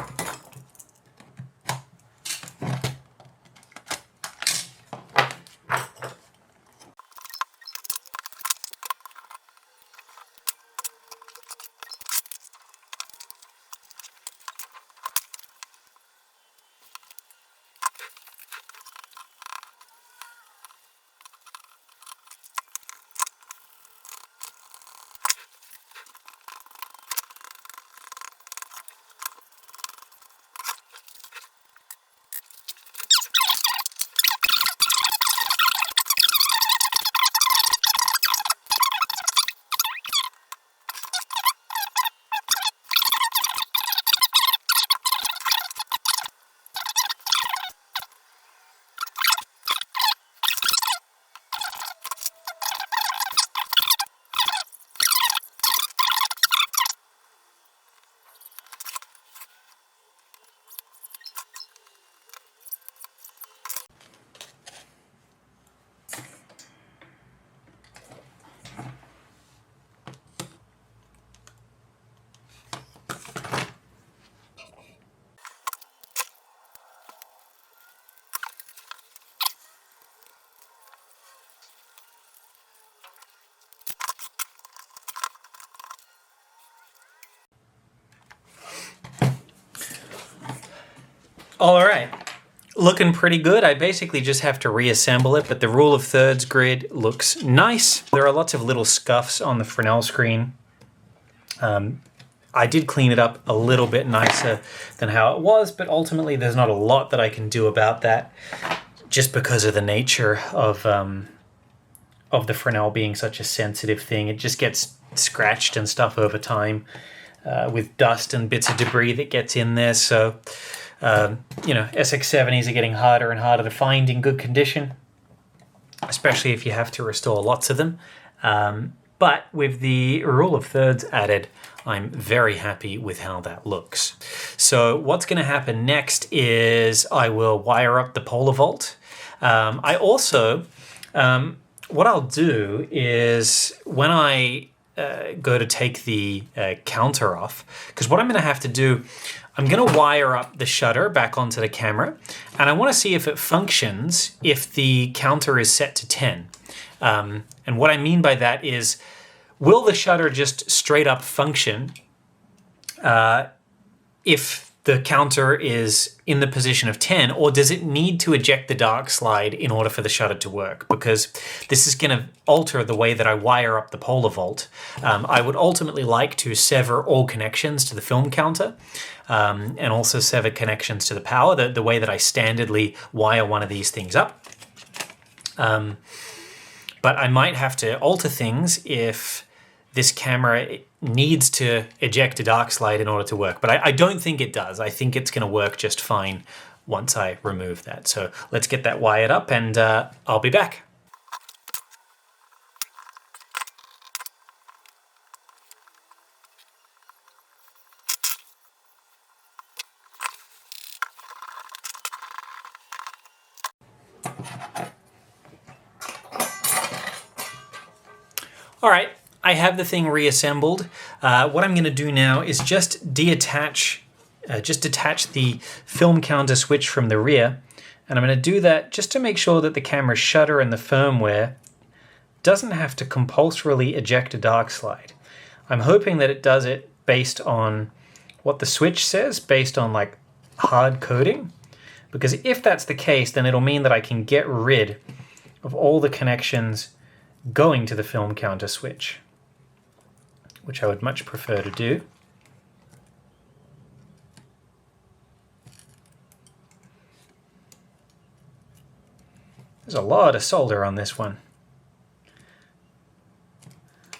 All right, looking pretty good. I basically just have to reassemble it, but the rule of thirds grid looks nice. There are lots of little scuffs on the Fresnel screen. I did clean it up a little bit nicer than how it was, but ultimately there's not a lot that I can do about that just because of the nature of the Fresnel being such a sensitive thing. It just gets scratched and stuff over time with dust and bits of debris that gets in there. So, SX-70s are getting harder and harder to find in good condition, especially if you have to restore lots of them. But with the rule of thirds added, I'm very happy with how that looks. So what's going to happen next is I will wire up the PolaVolt. I also, what I'll do is when I go to take the counter off, because what I'm going to have to do, I'm going to wire up the shutter back onto the camera, and I want to see if it functions if the counter is set to 10. And what I mean by that is, will the shutter just straight up function if the counter is in the position of 10, or does it need to eject the dark slide in order for the shutter to work? Because this is going to alter the way that I wire up the PolaVolt. I would ultimately like to sever all connections to the film counter and also sever connections to the power, the way that I standardly wire one of these things up. But I might have to alter things if this camera needs to eject a dark slide in order to work. But I don't think it does. I think it's going to work just fine once I remove that. So let's get that wired up, and I'll be back. All right, I have the thing reassembled. What I'm going to do now is just detach the film counter switch from the rear, and I'm going to do that just to make sure that the camera shutter and the firmware doesn't have to compulsorily eject a dark slide. I'm hoping that it does it based on what the switch says, based on like hard coding, because if that's the case, then it'll mean that I can get rid of all the connections going to the film counter switch, which I would much prefer to do. There's a lot of solder on this one.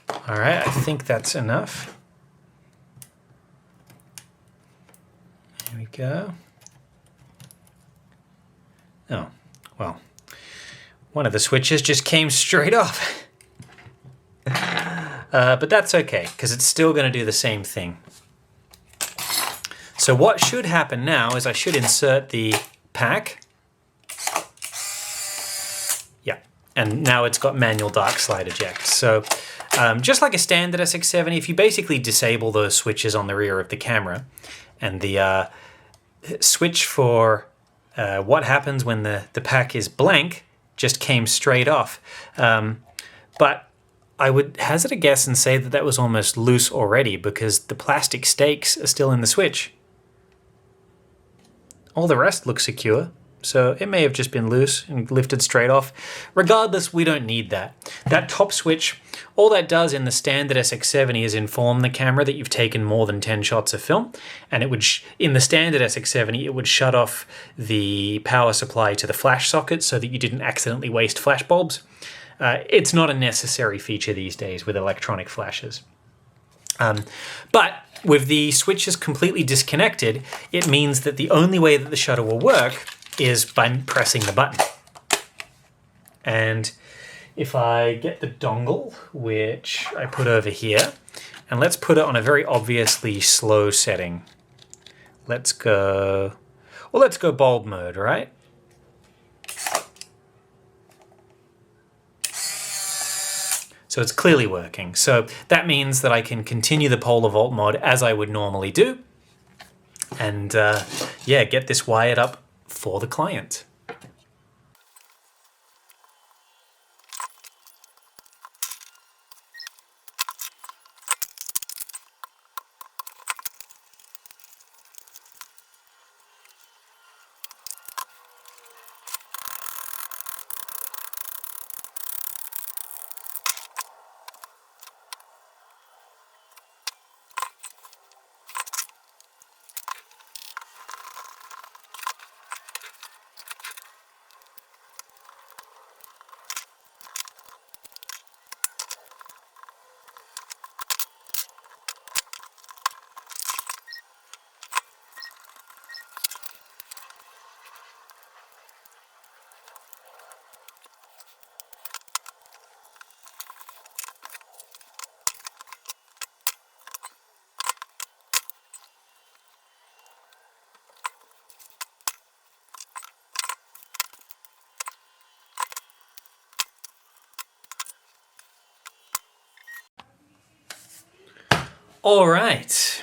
All right, I think that's enough. There we go. Oh, well. One of the switches just came straight off. But that's okay, because it's still going to do the same thing. So what should happen now is I should insert the pack. Yeah, and now it's got manual dark slide eject. So just like a standard SX-70, if you basically disable those switches on the rear of the camera, and the switch for what happens when the pack is blank just came straight off. But I would hazard a guess and say that that was almost loose already, because the plastic stakes are still in the switch. All the rest looks secure, so it may have just been loose and lifted straight off. Regardless, we don't need that. That top switch, all that does in the standard SX-70 is inform the camera that you've taken more than 10 shots of film, and it would, in the standard SX-70, it would shut off the power supply to the flash socket so that you didn't accidentally waste flash bulbs. It's not a necessary feature these days with electronic flashes. But with the switches completely disconnected, it means that the only way that the shutter will work is by pressing the button. And if I get the dongle, which I put over here, and let's put it on a very obviously slow setting. Let's go bulb mode, right? So it's clearly working. So that means that I can continue the PolaVolt mod as I would normally do, and yeah, get this wired up for the client. All right,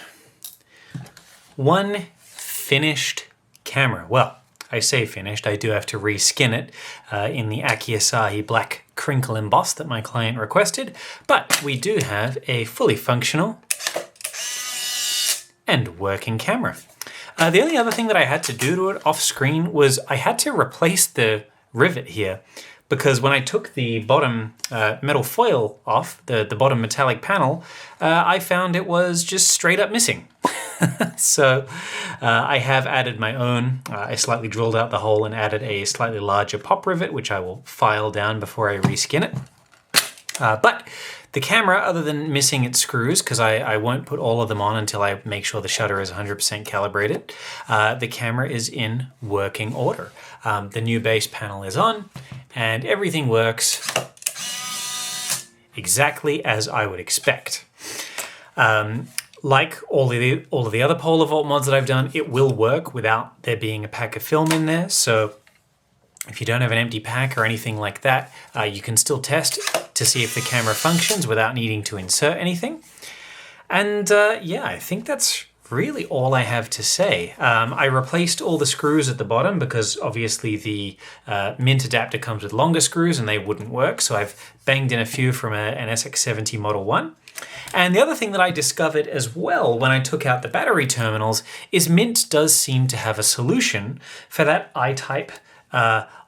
one finished camera. Well, I say finished, I do have to reskin it in the Asahi black crinkle emboss that my client requested, but we do have a fully functional and working camera. The only other thing that I had to do to it off screen was I had to replace the rivet here, because when I took the bottom metal foil off, the bottom metallic panel, I found it was just straight up missing. So I have added my own. I slightly drilled out the hole and added a slightly larger pop rivet, which I will file down before I reskin it. But the camera, other than missing its screws, because I won't put all of them on until I make sure the shutter is 100% calibrated, the camera is in working order. The new base panel is on, and everything works exactly as I would expect. Like all of the other PolaVolt mods that I've done, it will work without there being a pack of film in there. So if you don't have an empty pack or anything like that, you can still test to see if the camera functions without needing to insert anything. And yeah, I think that's really all I have to say. I replaced all the screws at the bottom because obviously the MiNT adapter comes with longer screws and they wouldn't work. So I've banged in a few from an SX-70 Model 1. And the other thing that I discovered as well when I took out the battery terminals is MiNT does seem to have a solution for that I-type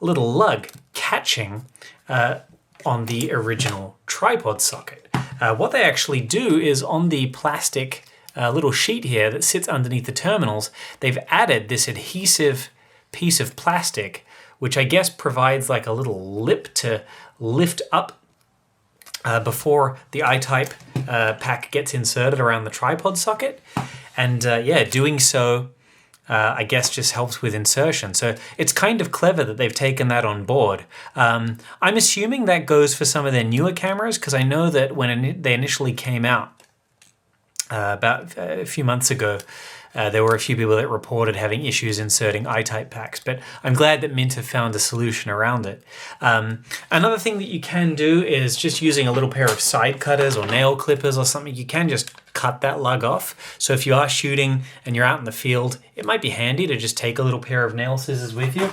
little lug catching on the original tripod socket. What they actually do is on the plastic little sheet here that sits underneath the terminals, they've added this adhesive piece of plastic, which I guess provides like a little lip to lift up before the I-type pack gets inserted around the tripod socket. And yeah, doing so, I guess just helps with insertion. So it's kind of clever that they've taken that on board. I'm assuming that goes for some of their newer cameras, because I know that when they initially came out about a few months ago, there were a few people that reported having issues inserting I-type packs, but I'm glad that MiNT have found a solution around it. Another thing that you can do is just using a little pair of side cutters or nail clippers or something, you can just cut that lug off. So if you are shooting and you're out in the field, it might be handy to just take a little pair of nail scissors with you.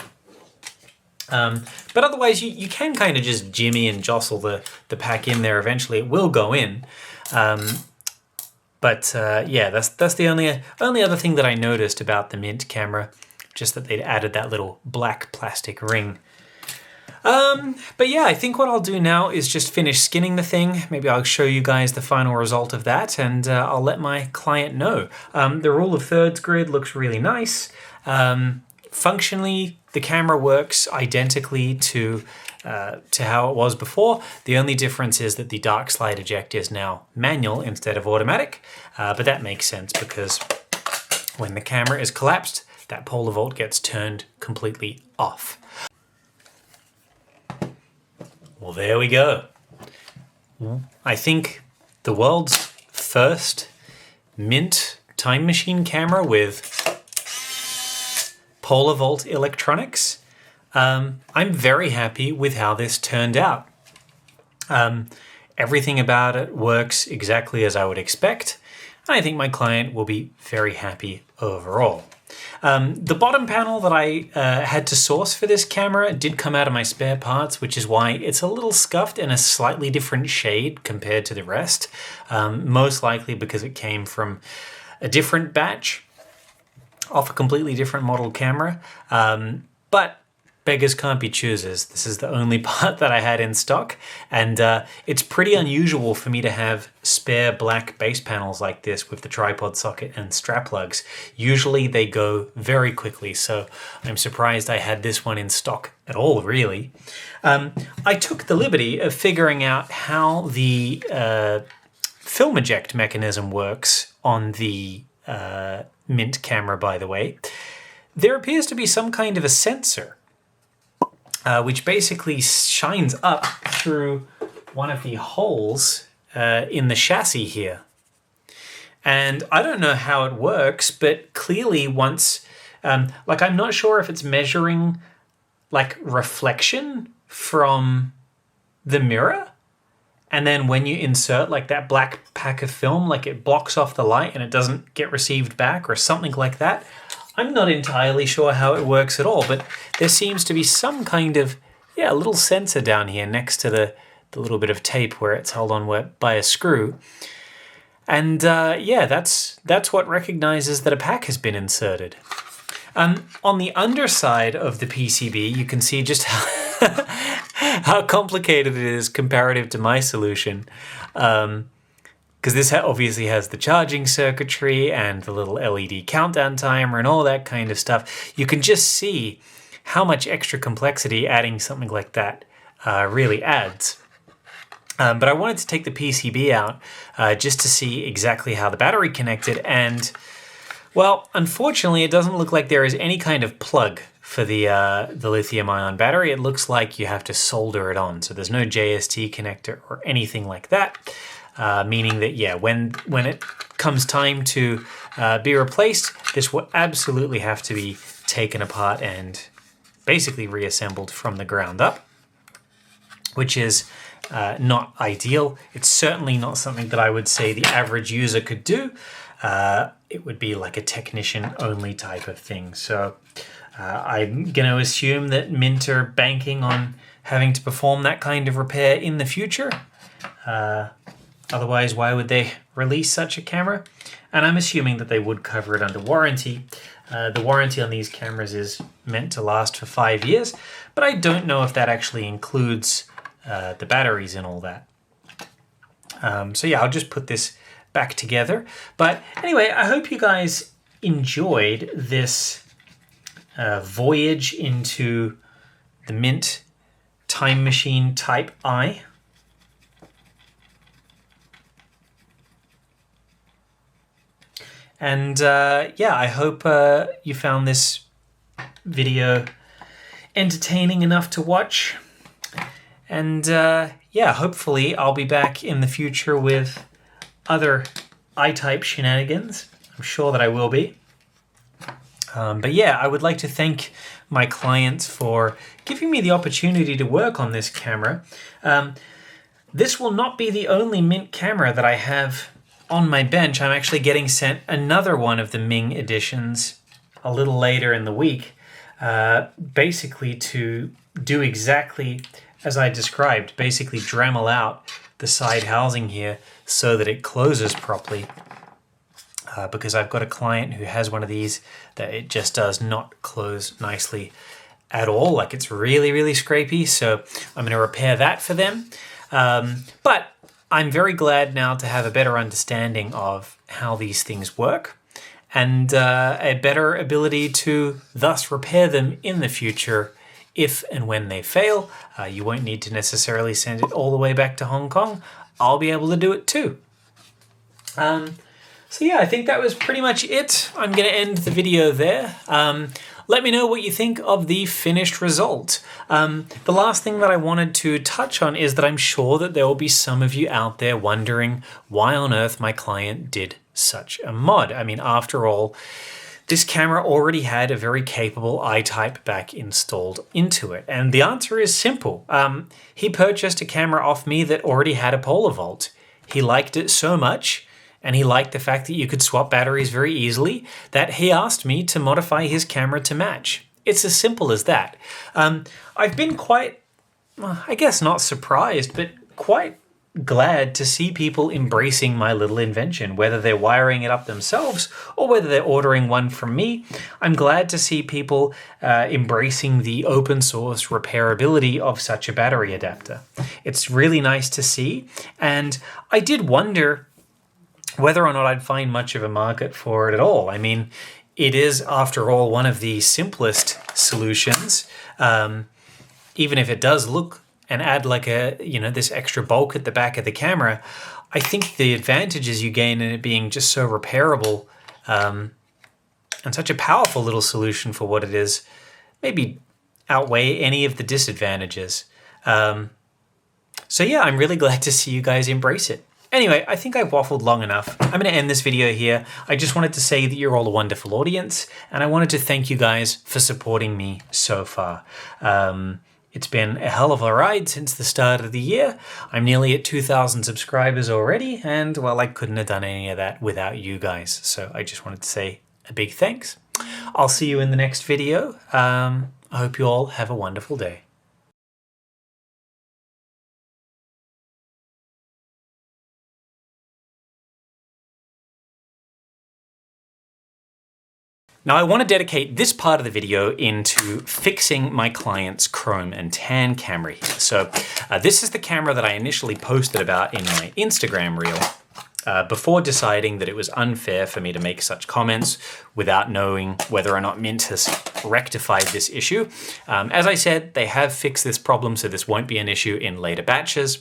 But otherwise, you can kind of just jimmy and jostle the pack in there. Eventually, it will go in. But yeah, that's the only other thing that I noticed about the MiNT camera, just that they'd added that little black plastic ring. But yeah, I think what I'll do now is just finish skinning the thing. Maybe I'll show you guys the final result of that, and I'll let my client know. The rule of thirds grid looks really nice. Functionally, the camera works identically to how it was before. The only difference is that the dark slide eject is now manual instead of automatic, but that makes sense because when the camera is collapsed, that PolaVolt gets turned completely off. Well, there we go. I think the world's first MiNT time machine camera with PolaVolt electronics. I'm very happy with how this turned out. Everything about it works exactly as I would expect, and I think my client will be very happy overall. The bottom panel that I had to source for this camera did come out of my spare parts, which is why it's a little scuffed and a slightly different shade compared to the rest, most likely because it came from a different batch off a completely different model camera. But beggars can't be choosers. This is the only part that I had in stock, and it's pretty unusual for me to have spare black base panels like this with the tripod socket and strap lugs. Usually they go very quickly, so I'm surprised I had this one in stock at all, really. I took the liberty of figuring out how the film eject mechanism works on the MiNT camera, by the way. There appears to be some kind of a sensor which basically shines up through one of the holes in the chassis here. And I don't know how it works, but clearly once, like I'm not sure if it's measuring like reflection from the mirror, and then when you insert like that black pack of film, like it blocks off the light and it doesn't get received back or something like that. I'm not entirely sure how it works at all, but there seems to be some kind of, yeah, little sensor down here next to the little bit of tape where it's held on by a screw. And yeah, that's what recognizes that a pack has been inserted. On the underside of the PCB, you can see just how complicated it is comparative to my solution. Because this obviously has the charging circuitry and the little LED countdown timer and all that kind of stuff. You can just see how much extra complexity adding something like that really adds. But I wanted to take the PCB out just to see exactly how the battery connected, and well, unfortunately, it doesn't look like there is any kind of plug for the lithium-ion battery. It looks like you have to solder it on, so there's no JST connector or anything like that, meaning that, yeah, when it comes time to be replaced, this will absolutely have to be taken apart and basically reassembled from the ground up, which is not ideal. It's certainly not something that I would say the average user could do. It would be like a technician only type of thing. So I'm going to assume that MiNT are banking on having to perform that kind of repair in the future. Otherwise, why would they release such a camera? And I'm assuming that they would cover it under warranty. The warranty on these cameras is meant to last for 5 years, but I don't know if that actually includes the batteries and all that. So yeah, I'll just put this back together. But anyway, I hope you guys enjoyed this voyage into the MiNT Time Machine Type I. And yeah, I hope you found this video entertaining enough to watch. And yeah, hopefully I'll be back in the future with other I-type shenanigans. I'm sure that I will be. But yeah, I would like to thank my clients for giving me the opportunity to work on this camera. This will not be the only MiNT camera that I have on my bench. I'm actually getting sent another one of the Ming editions a little later in the week, basically to do exactly as I described, basically dremel out the side housing here so that it closes properly. Because I've got a client who has one of these that it just does not close nicely at all. Like, it's really, really scrapey. So I'm going to repair that for them. But I'm very glad now to have a better understanding of how these things work and a better ability to thus repair them in the future if and when they fail. You won't need to necessarily send it all the way back to Hong Kong. I'll be able to do it too. So yeah, I think that was pretty much it. I'm going to end the video there. Let me know what you think of the finished result. The last thing that I wanted to touch on is that I'm sure that there will be some of you out there wondering why on earth my client did such a mod. I mean, after all, this camera already had a very capable I-type back installed into it. And the answer is simple. He purchased a camera off me that already had a PolaVolt. He liked it so much, and he liked the fact that you could swap batteries very easily, that he asked me to modify his camera to match. It's as simple as that. I've been quite, I guess not surprised, but quite glad to see people embracing my little invention, whether they're wiring it up themselves or whether they're ordering one from me. I'm glad to see people embracing the open source repairability of such a battery adapter. It's really nice to see, and I did wonder whether or not I'd find much of a market for it at all. I mean, it is, after all, one of the simplest solutions, even if it does look and add like a, this extra bulk at the back of the camera. I think the advantages you gain in it being just so repairable and such a powerful little solution for what it is maybe outweigh any of the disadvantages. So yeah, I'm really glad to see you guys embrace it. Anyway, I think I've waffled long enough. I'm going to end this video here. I just wanted to say that you're all a wonderful audience, and I wanted to thank you guys for supporting me so far. It's been a hell of a ride since the start of the year. I'm nearly at 2,000 subscribers already, and well, I couldn't have done any of that without you guys. So I just wanted to say a big thanks. I'll see you in the next video. I hope you all have a wonderful day. Now I want to dedicate this part of the video into fixing my client's chrome and tan camera here. So this is the camera that I initially posted about in my Instagram reel before deciding that it was unfair for me to make such comments without knowing whether or not Mint has rectified this issue. As I said, they have fixed this problem, so this won't be an issue in later batches.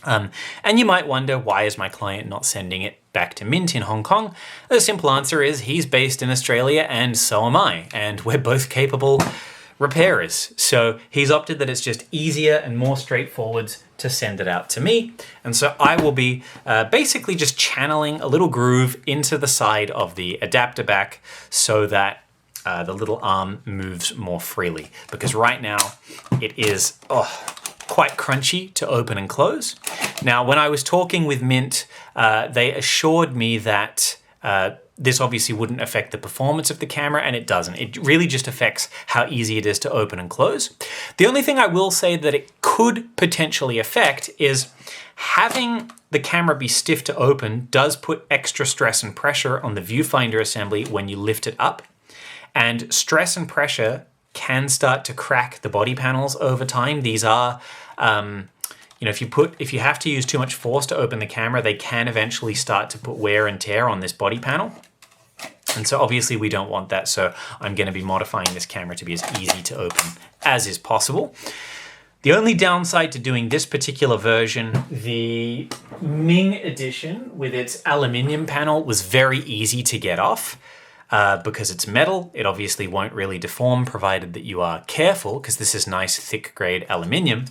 And you might wonder, why is my client not sending it back to Mint in Hong Kong? The simple answer is he's based in Australia and so am I, and we're both capable repairers. So he's opted that it's just easier and more straightforward to send it out to me. And so I will be basically just channeling a little groove into the side of the adapter back so that the little arm moves more freely. Because right now it is quite crunchy to open and close. Now, when I was talking with Mint, they assured me that this obviously wouldn't affect the performance of the camera, and it doesn't. It really just affects how easy it is to open and close. The only thing I will say that it could potentially affect is having the camera be stiff to open does put extra stress and pressure on the viewfinder assembly when you lift it up. And stress and pressure can start to crack the body panels over time. These are, if you have to use too much force to open the camera, they can eventually start to put wear and tear on this body panel. And so obviously we don't want that. So I'm going to be modifying this camera to be as easy to open as is possible. The only downside to doing this particular version, the Ming edition with its aluminium panel, was very easy to get off. Because it's metal, it obviously won't really deform provided that you are careful, because this is nice thick grade aluminium.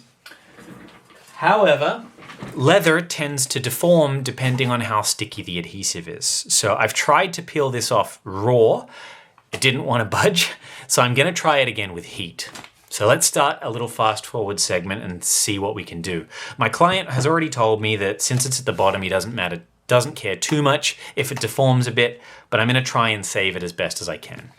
However, leather tends to deform depending on how sticky the adhesive is. So I've tried to peel this off raw. It didn't want to budge, so I'm going to try it again with heat. So let's start a little fast forward segment and see what we can do. My client has already told me that since it's at the bottom, he doesn't care too much if it deforms a bit, but I'm going to try and save it as best as I can.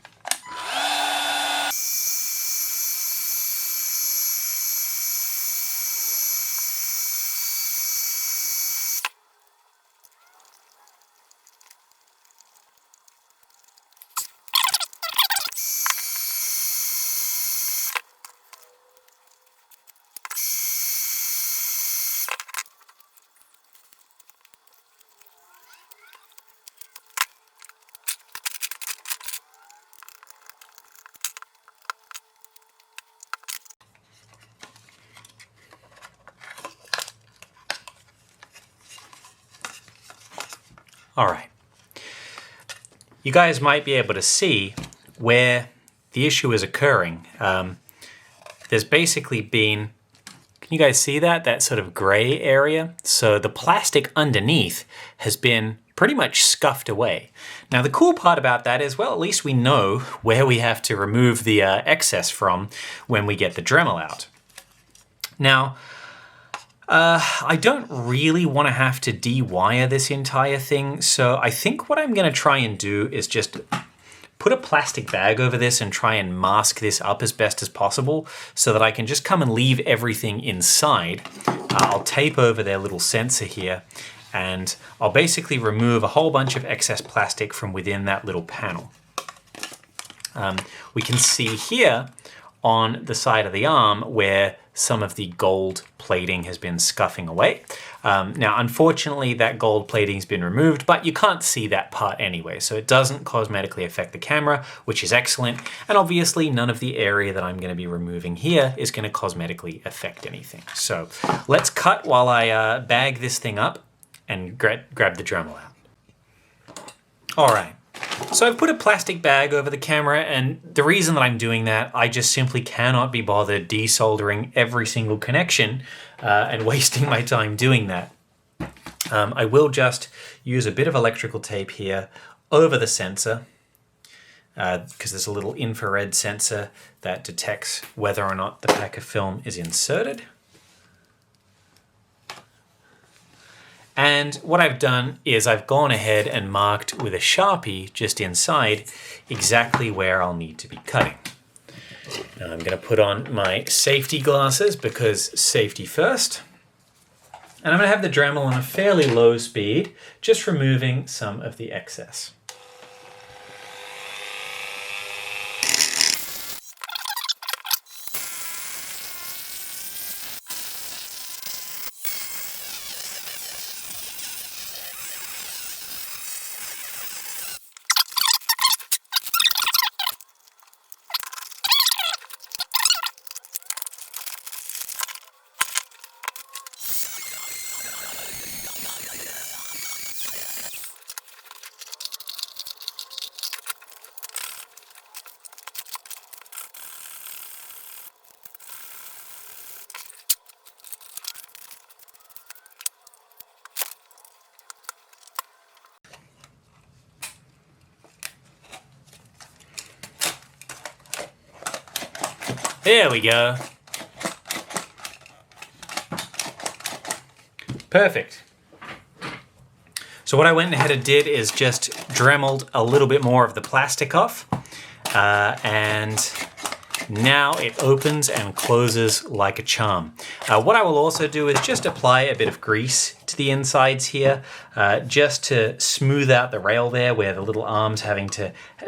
All right. You guys might be able to see where the issue is occurring. There's basically been, can you guys see that? That sort of gray area? So the plastic underneath has been pretty much scuffed away. Now the cool part about that is, well, at least we know where we have to remove the excess from when we get the Dremel out. Now, I don't really want to have to de-wire this entire thing, so I think what I'm going to try and do is just put a plastic bag over this and try and mask this up as best as possible so that I can just come and leave everything inside. I'll tape over their little sensor here, and I'll basically remove a whole bunch of excess plastic from within that little panel. We can see here on the side of the arm where some of the gold plating has been scuffing away. Now, unfortunately, that gold plating has been removed, but you can't see that part anyway, so it doesn't cosmetically affect the camera, which is excellent. And obviously, none of the area that I'm going to be removing here is going to cosmetically affect anything. So let's cut while I bag this thing up and grab the Dremel out. All right. So I've put a plastic bag over the camera, and the reason that I'm doing that, I just simply cannot be bothered desoldering every single connection and wasting my time doing that. I will just use a bit of electrical tape here over the sensor because there's a little infrared sensor that detects whether or not the pack of film is inserted. And what I've done is I've gone ahead and marked with a Sharpie just inside exactly where I'll need to be cutting. Now I'm going to put on my safety glasses because safety first. And I'm going to have the dremel on a fairly low speed, just removing some of the excess. There we go. Perfect. So what I went ahead and did is just dremeled a little bit more of the plastic off, and now it opens and closes like a charm. What I will also do is just apply a bit of grease to the insides here, just to smooth out the rail there where the little arms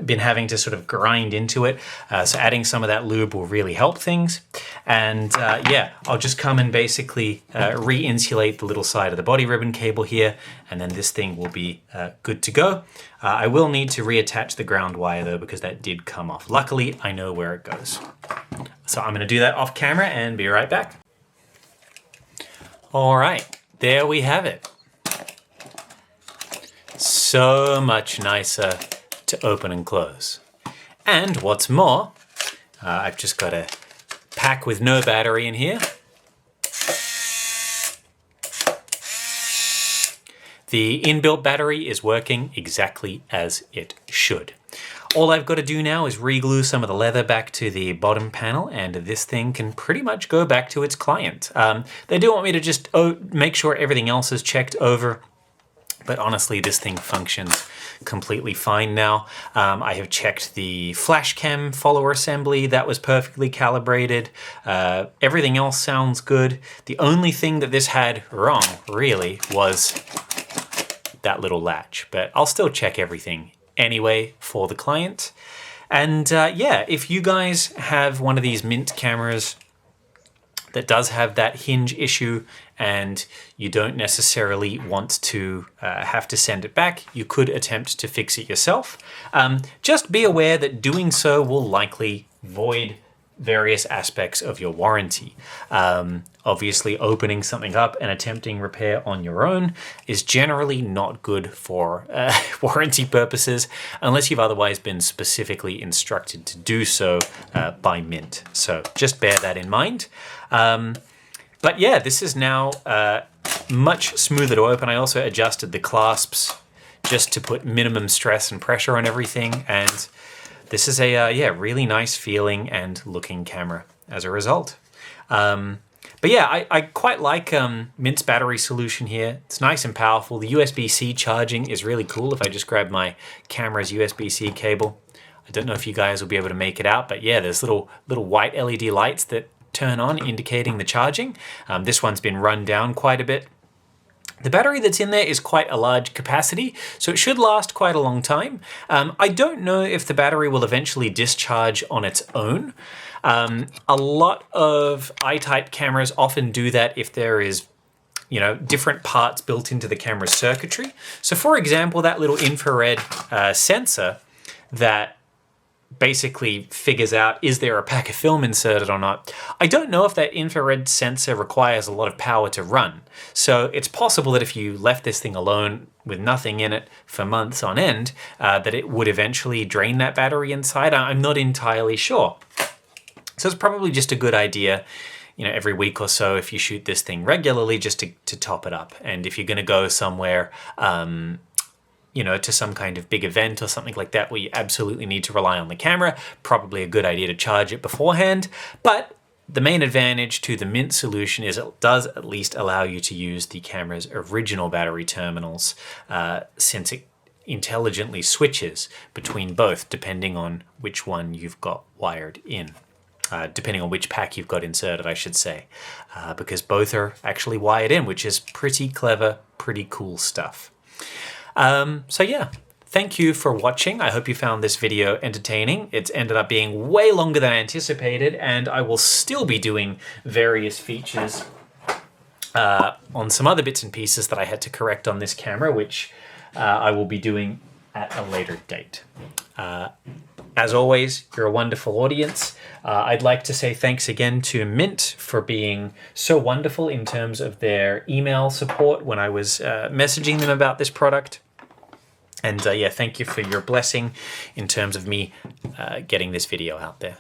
been having to sort of grind into it. So adding some of that lube will really help things. And yeah, I'll just come and basically re-insulate the little side of the body ribbon cable here, and then this thing will be good to go. I will need to reattach the ground wire though, because that did come off. Luckily, I know where it goes. So I'm going to do that off camera and be right back. All right, there we have it. So much nicer to open and close. And what's more, I've just got a pack with no battery in here. The inbuilt battery is working exactly as it should. All I've got to do now is re-glue some of the leather back to the bottom panel, and this thing can pretty much go back to its client. They do want me to just make sure everything else is checked over, but honestly, this thing functions completely fine now. I have checked the flash cam follower assembly. That was perfectly calibrated. Everything else sounds good. The only thing that this had wrong, really, was that little latch, but I'll still check everything anyway for the client. And yeah, if you guys have one of these MiNT cameras that does have that hinge issue and you don't necessarily want to have to send it back, you could attempt to fix it yourself. Just be aware that doing so will likely void various aspects of your warranty. Obviously, opening something up and attempting repair on your own is generally not good for warranty purposes, unless you've otherwise been specifically instructed to do so by MiNT. So just bear that in mind. But yeah, this is now much smoother to open. I also adjusted the clasps just to put minimum stress and pressure on everything, and this is a yeah, really nice feeling and looking camera as a result. But yeah, I quite like MiNT's battery solution here. It's nice and powerful. The USB-C charging is really cool if I just grab my camera's USB-C cable. I don't know if you guys will be able to make it out, but yeah, there's little white LED lights that turn on indicating the charging. This one's been run down quite a bit. The battery that's in there is quite a large capacity, so it should last quite a long time. I don't know if the battery will eventually discharge on its own. A lot of I-type cameras often do that if there is, you know, different parts built into the camera's circuitry. So for example, that little infrared sensor that basically figures out, is there a pack of film inserted or not? I don't know if that infrared sensor requires a lot of power to run. So it's possible that if you left this thing alone with nothing in it for months on end, that it would eventually drain that battery inside. I'm not entirely sure. So it's probably just a good idea, you know, every week or so, if you shoot this thing regularly, just to top it up. And if you're going to go somewhere, you you know, to some kind of big event or something like that where you absolutely need to rely on the camera, probably a good idea to charge it beforehand. But the main advantage to the MiNT solution is it does at least allow you to use the camera's original battery terminals, since it intelligently switches between both depending on which one you've got wired in. Depending on which pack you've got inserted, I should say, because both are actually wired in, which is pretty clever, pretty cool stuff. So yeah, thank you for watching. I hope you found this video entertaining. It's ended up being way longer than I anticipated, and I will still be doing various features on some other bits and pieces that I had to correct on this camera, which I will be doing at a later date. As always, you're a wonderful audience. I'd like to say thanks again to MiNT for being so wonderful in terms of their email support when I was messaging them about this product. And yeah, thank you for your blessing in terms of me getting this video out there.